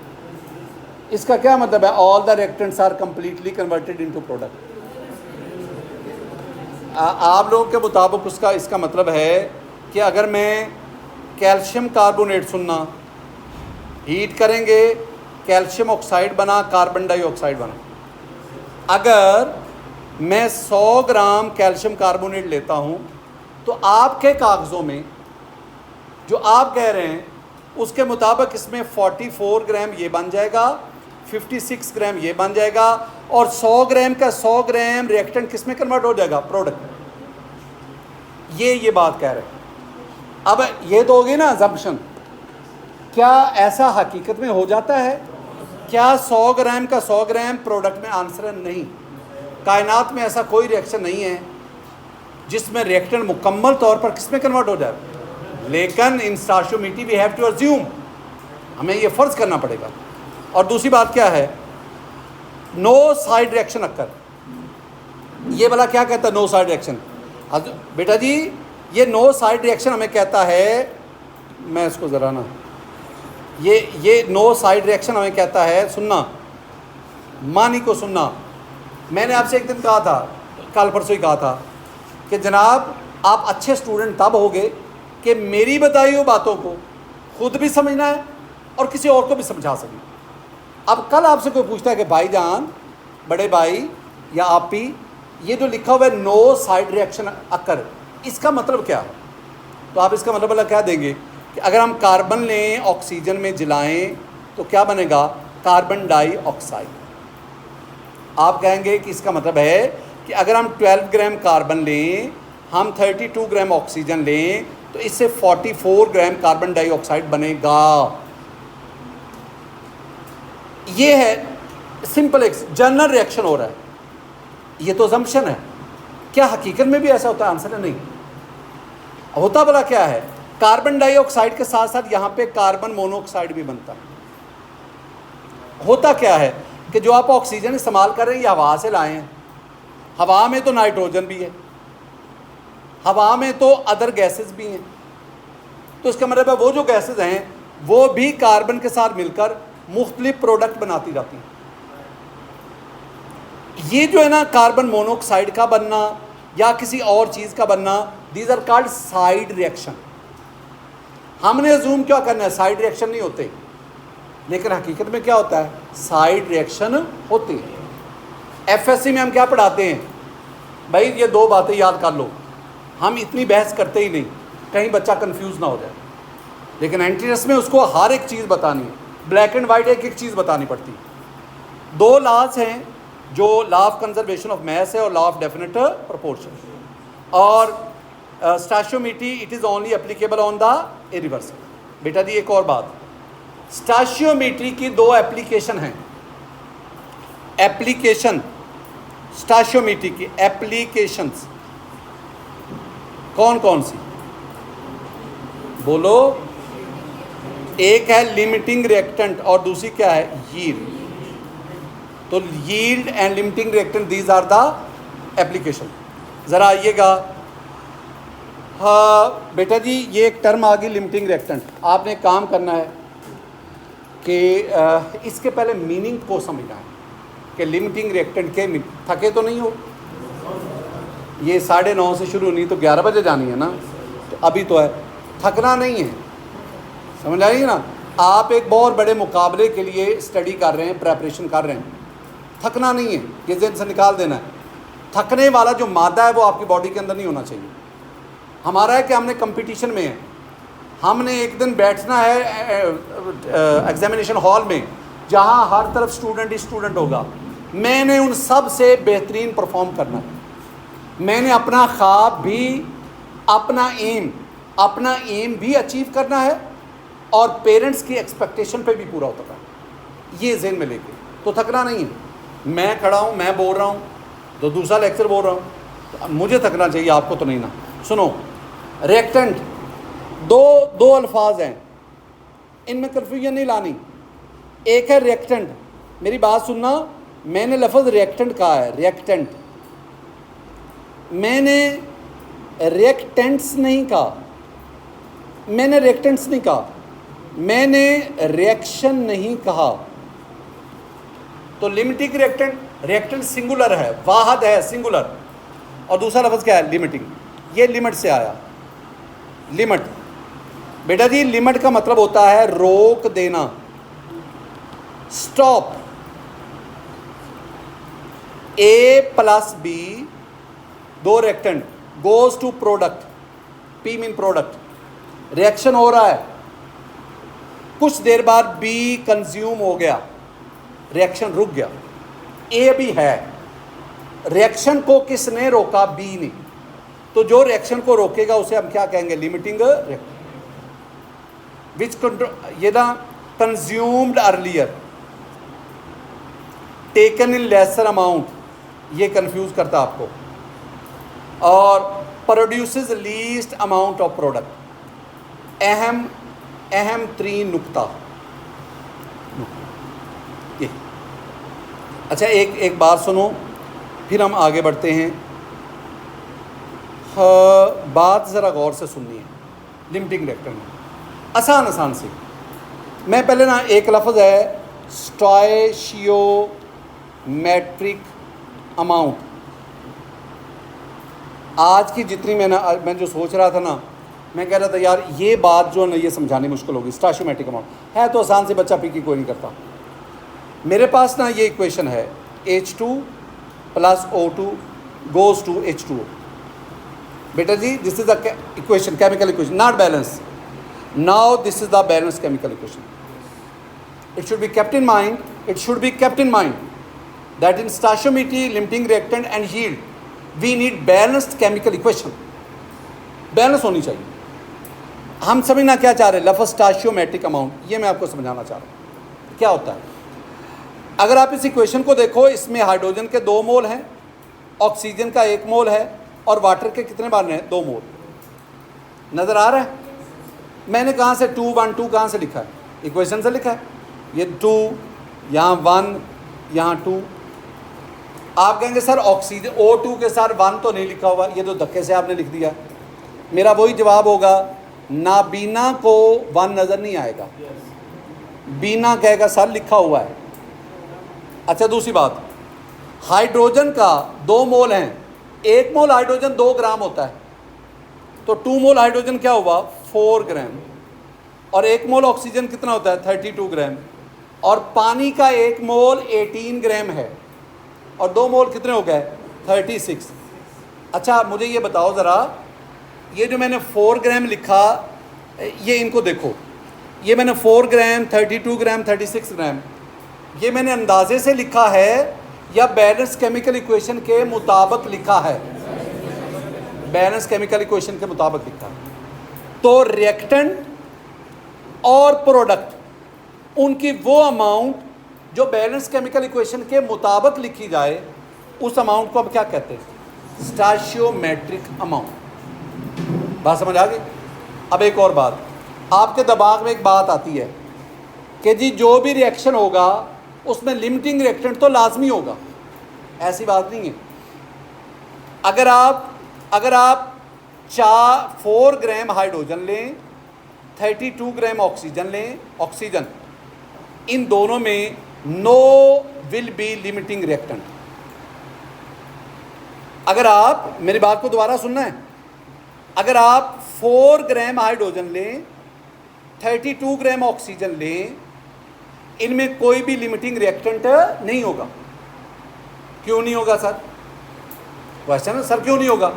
S1: इसका क्या मतलब है, all the reactants are completely converted into product. आप लोगों के मुताबिक उसका इसका मतलब है कि अगर मैं कैल्शियम कार्बोनेट सुनना, हीट करेंगे कैल्शियम ऑक्साइड बना, कार्बन डाइऑक्साइड बना। अगर मैं 100 ग्राम कैल्शियम कार्बोनेट लेता हूं तो आपके कागज़ों में जो आप कह रहे हैं उसके मुताबिक इसमें 44 ग्राम ये बन जाएगा, 56 ग्राम ये बन जाएगा, और 100 ग्राम का 100 ग्राम रिएक्टेंट किस में कन्वर्ट हो जाएगा, प्रोडक्ट। ये बात कह रहे हैं। अब ये तो होगी ना अजम्पशन। क्या ऐसा हकीकत में हो जाता है? क्या 100 ग्राम का 100 ग्राम प्रोडक्ट में? आंसर है नहीं। कायनात में ऐसा कोई रिएक्शन नहीं है जिसमें रिएक्टेंट मुकम्मल तौर पर किस में कन्वर्ट हो जाए। लेकिन in stoichiometry we have to assume, हमें ये फ़र्ज़ करना पड़ेगा। और दूसरी बात क्या है, नो साइड रिएक्शन अक्कर। ये वाला क्या कहता है, नो साइड रिएक्शन। बेटा जी ये नो साइड रिएक्शन हमें कहता है, मैं इसको ज़रा ना, ये नो साइड रिएक्शन हमें कहता है, सुनना मानी को सुनना। मैंने आपसे एक दिन कहा था, कल परसों ही कहा था कि जनाब आप अच्छे स्टूडेंट तब होगे कि मेरी बताई हुई बातों को खुद भी समझना है और किसी और को भी समझा सकें। अब कल आपसे कोई पूछता है कि भाईजान, बड़े भाई या आप ही, ये जो लिखा हुआ है नो साइड रिएक्शन अकर, इसका मतलब क्या है? तो आप इसका मतलब क्या देंगे कि अगर हम कार्बन लें ऑक्सीजन में जलाएं तो क्या बनेगा, कार्बन डाइऑक्साइड। आप कहेंगे कि इसका मतलब है कि अगर हम 12 ग्राम कार्बन लें, हम 32 ग्राम ऑक्सीजन लें तो इससे 44 ग्राम कार्बन डाइऑक्साइड बनेगा। ये है सिंपल एक जनरल रिएक्शन हो रहा है, ये तो असम्पशन है। क्या हकीकत में भी ऐसा होता है? आंसर है नहीं। होता भला क्या है, कार्बन डाइऑक्साइड के साथ साथ यहाँ पे कार्बन मोनोऑक्साइड भी बनता है। होता क्या है कि जो आप ऑक्सीजन इस्तेमाल कर रहे हैं ये हवा से लाए हैं, हवा में तो नाइट्रोजन भी है, हवा में तो अदर गैसेस भी हैं, तो इसका मतलब है वो जो गैसेस हैं वो भी कार्बन के साथ मिलकर मुख्तलिफ प्रोडक्ट बनाती जाती हैं। ये जो है ना कार्बन मोनोऑक्साइड का बनना या किसी और चीज़ का बनना, these are called side reaction. हमने अज्यूम क्या करना है, साइड रिएक्शन नहीं होते, लेकिन हकीकत में क्या होता है, साइड रिएक्शन होती है। एफएससी में हम क्या पढ़ाते हैं भाई, ये दो बातें याद कर लो, हम इतनी बहस करते ही नहीं कहीं बच्चा कंफ्यूज ना हो जाए, लेकिन एंट्रेंस में उसको हर एक चीज़ बतानी है, ब्लैक एंड वाइट एक एक चीज़ बतानी पड़ती है। दो लॉज हैं, जो law of conservation of mass है और लॉ ऑफ डेफिनेट प्रोपोर्शन। और stoichiometry it is only applicable on the irreversible. बेटा जी एक और बात, स्टोइचियोमेट्री की दो एप्लीकेशन हैं। एप्लीकेशन स्टोइचियोमेट्री की एप्लीकेशंस कौन कौन सी बोलो? एक है लिमिटिंग रिएक्टेंट और दूसरी क्या है, यील्ड। तो yield and limiting reactant these are the application. ज़रा आइएगा, हाँ बेटा जी ये एक टर्म आ गई लिमिटिंग रिएक्टेंट। आपने काम करना है कि इसके पहले मीनिंग को समझना है कि लिमिटिंग रिएक्टेंट के, थके तो नहीं हो, ये 9:30 से शुरू नहीं तो 11 बजे जानी है ना, तो अभी तो है, थकना नहीं है, समझ आ रही है ना। आप एक बहुत बड़े मुकाबले के लिए स्टडी कर रहे हैं, प्रेपरेशन कर रहे हैं, थकना नहीं है, ये ज़हन से निकाल देना है। थकने वाला जो मादा है वो आपकी बॉडी के अंदर नहीं होना चाहिए। हमारा है कि हमने कंपटीशन में है, हमने एक दिन बैठना है एग्जामिनेशन हॉल में जहाँ हर तरफ स्टूडेंट ही स्टूडेंट होगा। मैंने उन सब से बेहतरीन परफॉर्म करना है। मैंने अपना ख्वाब भी, अपना एम भी अचीव करना है और पेरेंट्स की एक्सपेक्टेशन पे भी पूरा उतरना है, ये ज़हन में लेके। तो थकना नहीं है। मैं खड़ा हूँ, मैं बोल रहा हूँ, तो दूसरा लेक्चर बोल रहा हूँ, तो मुझे थकना चाहिए, आपको तो नहीं ना। सुनो, रिएक्टेंट, दो अल्फाज हैं, इनमें कन्फ्यूजन नहीं लानी। एक है रिएक्टेंट, मेरी बात सुनना, मैंने लफ्ज़ रिएक्टेंट कहा है, रिएक्टेंट, मैंने रिएक्टेंट्स नहीं कहा, मैंने रिएक्टेंट्स नहीं कहा, मैंने रिएक्शन नहीं कहा। तो लिमिटिंग रिएक्टेंट, रिएक्टेंट सिंगुलर है, वाहद है, सिंगुलर। और दूसरा लफ्ज़ क्या है? लिमिटिंग। ये लिमिट से आया, लिमिट। बेटा जी लिमिट का मतलब होता है रोक देना, स्टॉप। ए प्लस बी, दो reactant, goes to product, P mean product, रिएक्शन हो रहा है, कुछ देर बाद बी कंज्यूम हो गया, रिएक्शन रुक गया। ए भी है, रिएक्शन को किसने रोका? बी ने। तो जो रिएक्शन को रोकेगा उसे हम क्या कहेंगे? Limiting reaction. विच कंट्रोल, ये ना consumed earlier, taken in lesser amount, ये कंफ्यूज करता आपको। और produces least amount of product. अहम 3 नुक्ता ये। अच्छा एक बात सुनो, फिर हम आगे बढ़ते हैं। बात ज़रा गौर से सुननी है। लिमिटिंग रिएक्टर में आसान से, मैं पहले ना, एक लफ्ज़ है स्टोइशियोमेट्रिक अमाउंट। आज की जितनी मैं जो सोच रहा था ना, मैं कह रहा था यार ये बात जो है ना ये समझानी मुश्किल होगी। स्टोइशियोमेट्रिक अमाउंट है तो आसान से, बच्चा पी की कोई नहीं करता। मेरे पास ना ये इक्वेशन है, H2 plus O2 goes to H2O। बेटा जी this is the equation, chemical equation, not balance. Now this is the balance chemical equation. It should be kept in mind that in stoichiometry, limiting reactant and yield, we need balanced chemical equation. Balance होनी चाहिए। हम समझना क्या चाह रहे हैं? लफ्ज़ स्टोइशियोमेट्रिक amount, ये मैं आपको समझाना चाह रहा हूँ क्या होता है। अगर आप इस इक्वेशन को देखो, इसमें हाइड्रोजन के 2 मोल हैं, ऑक्सीजन का 1 मोल है, और वाटर के कितने बार हैं? 2 मोल। नज़र आ रहा है? मैंने कहाँ से 2 1 2 कहाँ से लिखा है? इक्वेशन से लिखा है। ये 2, यहाँ 1, यहाँ 2। आप कहेंगे सर ऑक्सीजन O2 के साथ 1 तो नहीं लिखा हुआ, ये तो धक्के से आपने लिख दिया। मेरा वही जवाब होगा, नाबीना को 1 नज़र नहीं आएगा, बीना कहेगा सर लिखा हुआ है। अच्छा दूसरी बात, हाइड्रोजन का 2 मोल हैं, 1 मोल हाइड्रोजन 2 ग्राम होता है, तो 2 मोल हाइड्रोजन क्या हुआ? 4 ग्राम। और 1 मोल ऑक्सीजन कितना होता है? 32 ग्राम। और पानी का 1 मोल 18 ग्राम है, और 2 मोल कितने हो गए? 36। अच्छा मुझे ये बताओ ज़रा, ये जो मैंने 4 ग्राम लिखा, ये इनको देखो, ये मैंने 4 ग्राम, 32 ग्राम, 36 ग्राम, ये मैंने अंदाजे से लिखा है या बैलेंस केमिकल इक्वेशन के मुताबिक लिखा है? बैलेंस केमिकल इक्वेशन के मुताबिक लिखा है। तो रिएक्टेंट और प्रोडक्ट, उनकी वो अमाउंट जो बैलेंस केमिकल इक्वेशन के मुताबिक लिखी जाए, उस अमाउंट को अब क्या कहते हैं? स्टोइशियोमेट्रिक अमाउंट। बात समझ आ गई? अब एक और बात, आपके दिमाग में एक बात आती है कि जी जो भी रिएक्शन होगा उसमें लिमिटिंग रिएक्टेंट तो लाजमी होगा। ऐसी बात नहीं है। अगर आप 4 ग्राम हाइड्रोजन लें, 32 ग्राम ऑक्सीजन लें, ऑक्सीजन, इन दोनों में no will be limiting reactant. अगर आप, मेरी बात को दोबारा सुनना है, अगर आप 4 ग्राम हाइड्रोजन लें 32 ग्राम ऑक्सीजन लें, इनमें कोई भी लिमिटिंग रिएक्टेंट नहीं होगा। क्यों नहीं होगा सर? क्वेश्चन है सर क्यों नहीं होगा?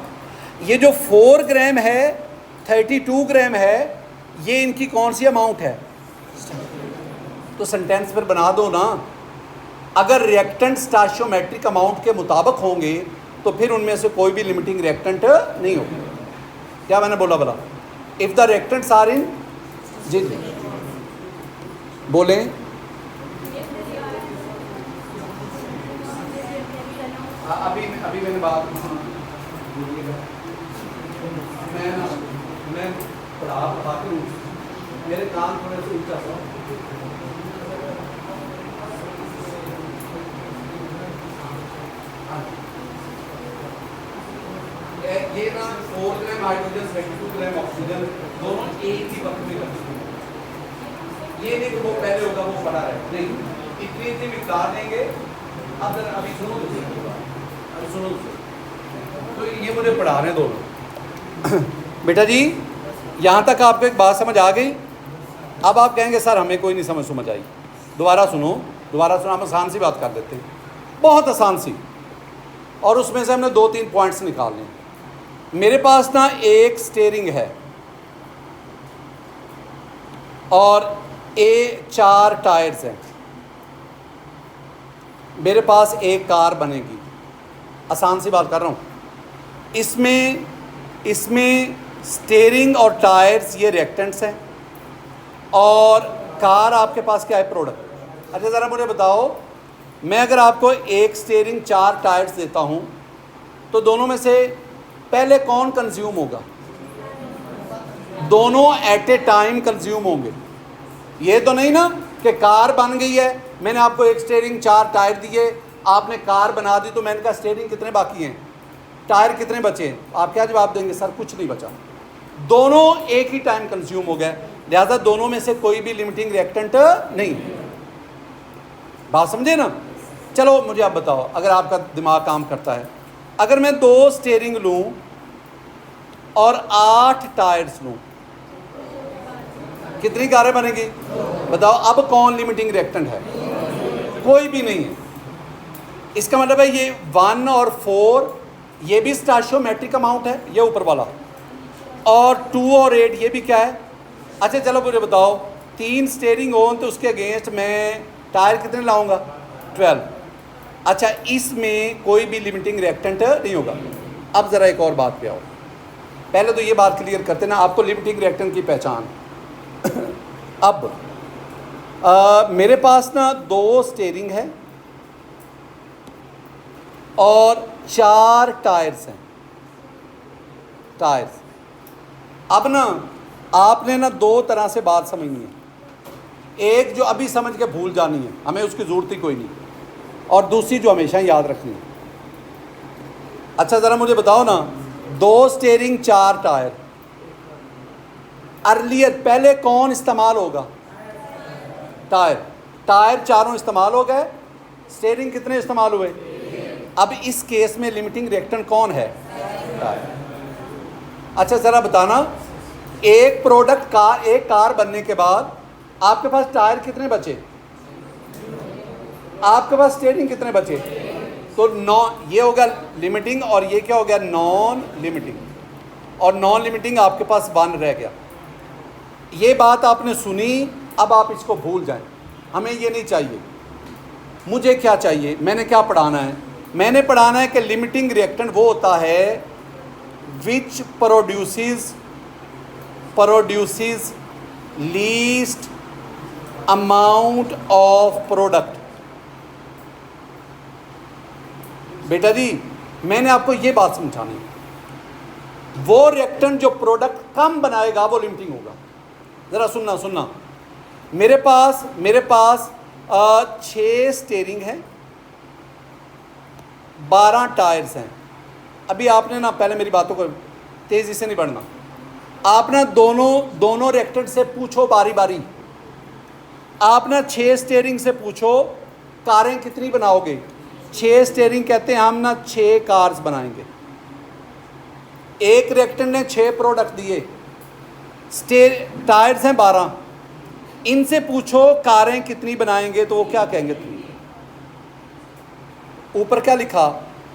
S1: ये जो 4 ग्राम है, 32 ग्राम है, ये इनकी कौन सी अमाउंट है? तो सेंटेंस पर बना दो ना। अगर रिएक्टेंट स्टोइचोमेट्रिक अमाउंट के मुताबिक होंगे तो फिर उनमें से कोई भी लिमिटिंग रिएक्टेंट नहीं होगा। क्या मैंने बोला भला? If the reactants are in, जी जी बोलें। अभी मैंने बात मैं पढ़ाते हूँ, मेरे कान थोड़े से ऊंचा सा। ये ना 4 ग्राम हाइड्रोजन 32 ग्राम ऑक्सीजन दोनों एक ही वक्त में करते हैं। ये नहीं कि वो पहले होगा वो पड़ा रहे, नहीं, इतनी मिकदार लेंगे। अब अभी सुनो तो ये मुझे पढ़ा रहे दोनों। बेटा जी यहाँ तक आपको एक बात समझ आ गई? अब आप कहेंगे सर हमें कोई नहीं समझ आई। दोबारा सुनो, हम आसान सी बात कर देते हैं, बहुत आसान सी, और उसमें से हमने 2-3 पॉइंट्स निकालने। मेरे पास ना एक स्टीयरिंग है और 4 टायर्स हैं। मेरे पास एक कार बनेगी, आसान सी बात कर रहा हूँ। इसमें स्टीयरिंग और टायर्स ये रिएक्टेंट्स हैं, और कार आपके पास क्या है? प्रोडक्ट। अच्छा ज़रा मुझे बताओ, मैं अगर आपको एक स्टीयरिंग 4 टायर्स देता हूँ तो दोनों में से पहले कौन कंज्यूम होगा? दोनों एट ए टाइम कंज्यूम होंगे। ये तो नहीं ना कि कार बन गई है, मैंने आपको एक स्टीयरिंग 4 टायर दिए, आपने कार बना दी, तो मैंने कहा स्टीयरिंग कितने बाकी हैं, टायर कितने बचे हैं? आप क्या जवाब देंगे? सर कुछ नहीं बचा। दोनों एक ही टाइम कंज्यूम हो गए, लिहाजा दोनों में से कोई भी लिमिटिंग रिएक्टेंट नहीं। बात समझे ना? चलो मुझे आप बताओ, अगर आपका दिमाग काम करता है, अगर मैं 2 स्टीयरिंग लूं और 8 टायर्स लूं, कितनी कारें बनेगी? बताओ। अब कौन लिमिटिंग रिएक्टेंट है? कोई भी नहीं है। इसका मतलब है ये 1 और 4 ये भी स्टोइचोमेट्रिक अमाउंट है, ये ऊपर वाला, और 2 और 8 ये भी क्या है? अच्छा चलो मुझे बताओ, 3 स्टीयरिंग हो तो उसके अगेंस्ट मैं टायर कितने लाऊंगा? 12। अच्छा इसमें कोई भी लिमिटिंग रिएक्टेंट नहीं होगा। अब ज़रा एक और बात पे आओ, पहले तो ये बात क्लियर करते ना, आपको लिमिटिंग रिएक्टेंट की पहचान। अब मेरे पास ना 2 स्टीयरिंग है और 4 टायर्स हैं, टायर्स। अब ना आपने ना 2 तरह से बात समझनी है, एक जो अभी समझ के भूल जानी है, हमें उसकी ज़रूरत ही कोई नहीं, और दूसरी जो हमेशा याद रखनी है। अच्छा ज़रा मुझे बताओ ना, 2 स्टीयरिंग 4 टायर, अर्लियर पहले कौन इस्तेमाल होगा? टायर चारों इस्तेमाल हो गए, स्टीयरिंग कितने इस्तेमाल हुए? अब इस केस में लिमिटिंग रिएक्टेंट कौन है? टायर। अच्छा ज़रा बताना, एक प्रोडक्ट कार, एक कार बनने के बाद आपके पास टायर कितने बचे? आपके पास स्टीयरिंग कितने बचे? तो ये हो गया लिमिटिंग, और ये क्या हो गया? Non limiting. और नॉन लिमिटिंग आपके पास 1 रह गया। ये बात आपने सुनी, अब आप इसको भूल जाएं, हमें ये नहीं चाहिए। मुझे क्या चाहिए? मैंने क्या पढ़ाना है? मैंने पढ़ाना है कि लिमिटिंग रिएक्टेंट वो होता है विच produces least amount of product. बेटा जी मैंने आपको ये बात समझानी है, वो रिएक्टेंट जो प्रोडक्ट कम बनाएगा वो लिमिटिंग होगा। ज़रा सुनना, मेरे पास 6 स्टीयरिंग है, 12 टायर्स हैं। अभी आपने ना, पहले मेरी बातों को तेज़ी से नहीं बढ़ना, आप ना दोनों रिएक्टेंट से पूछो बारी बारी। आप ना 6 स्टीयरिंग से पूछो कारें कितनी बनाओगे? 6 स्टीयरिंग कहते हैं हम ना 6 कार्स बनाएंगे। एक रिएक्टेंट ने 6 प्रोडक्ट दिए, टायर्स हैं 12, इनसे पूछो कारें कितनी बनाएंगे तो वो क्या कहेंगे? ऊपर क्या लिखा?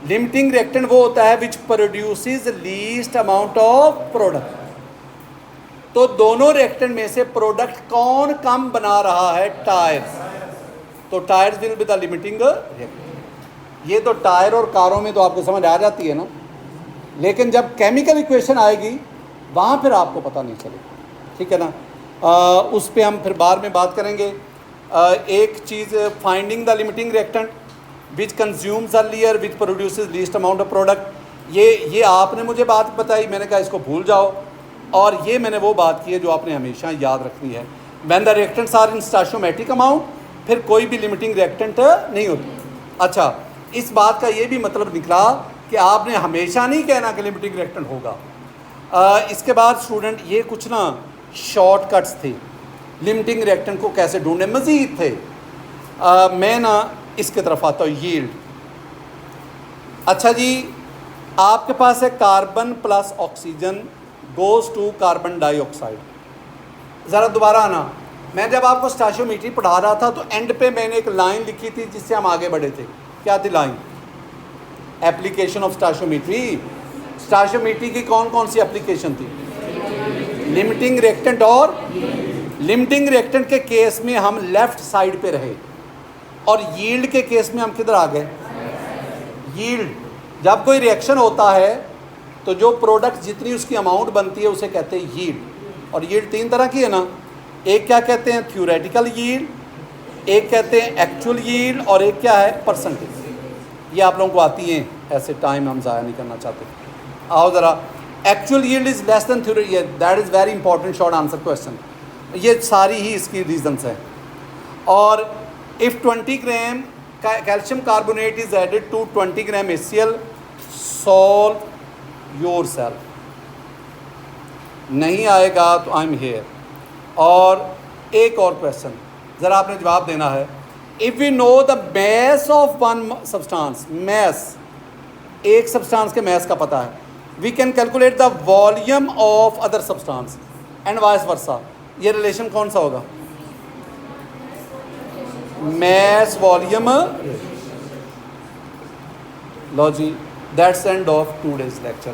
S1: लिमिटिंग रिएक्टेंट वो होता है विच produces least amount of product. तो दोनों रिएक्टेंट में से प्रोडक्ट कौन कम बना रहा है? टायर्स। तो tyres will be the limiting reactant. ये तो टायर और कारों में तो आपको समझ आ जाती है ना, लेकिन जब केमिकल इक्वेशन आएगी वहाँ फिर आपको पता नहीं चलेगा, ठीक है ना। उस पर हम फिर बाद में बात करेंगे। एक चीज़, finding the limiting reactant which consumes earlier which produces least amount of product. ये आपने मुझे बात बताई, मैंने कहा इसको भूल जाओ, और ये मैंने वो बात की है जो आपने हमेशा याद रखनी है। When the reactants are in stoichiometric amount, फिर कोई भी लिमिटिंग रिएक्टेंट नहीं होती। अच्छा, इस बात का ये भी मतलब निकला कि आपने हमेशा नहीं कहना कि लिमिटिंग रिएक्टेंट होगा। इसके बाद स्टूडेंट ये कुछ ना शॉर्टकट्स थे लिमिटिंग रिएक्टेंट को कैसे ढूंढने, मज़ीद थे। मैं ना इसके तरफ आता हूँ, यील्ड। अच्छा जी, आपके पास है carbon plus oxygen goes to carbon dioxide. ज़रा दोबारा आना, मैं जब आपको स्टोइचोमेट्री पढ़ा रहा था तो एंड पे मैंने एक लाइन लिखी थी जिससे हम आगे बढ़े थे। क्या थी line? Application of stoichiometry. Stoichiometry की कौन कौन सी एप्लीकेशन थी? लिमिटिंग रिएक्टेंट, और लिमिटिंग रिएक्टेंट के केस में हम लेफ्ट साइड पे रहे, और यील्ड के केस में हम किधर आ गए? यील्ड। जब कोई रिएक्शन होता है तो जो प्रोडक्ट जितनी उसकी अमाउंट बनती है उसे कहते हैं यील्ड। और यील्ड तीन तरह की है ना, एक क्या कहते हैं? थ्योरेटिकल यील्ड, एक कहते हैं एक्चुअल यील्ड, और एक क्या है? परसेंटेज। ये आप लोगों को आती हैं, ऐसे टाइम हम ज़ाया नहीं करना चाहते। आओ ज़रा, actual yield is less than theory, that is very important short answer question. ये सारी ही इसकी रीजंस हैं। और if 20 gram calcium carbonate is added to 20 gram HCl, solve yourself. नहीं आएगा तो आई एम हेयर। और एक और क्वेश्चन ज़रा आपने जवाब देना है। If we know the mass of one substance, mass, एक सब्सटेंस के मैस का पता है, we can calculate the volume of other substance and vice versa. ये रिलेशन कौन सा होगा? Mass volume. लो जी, that's end of today's lecture.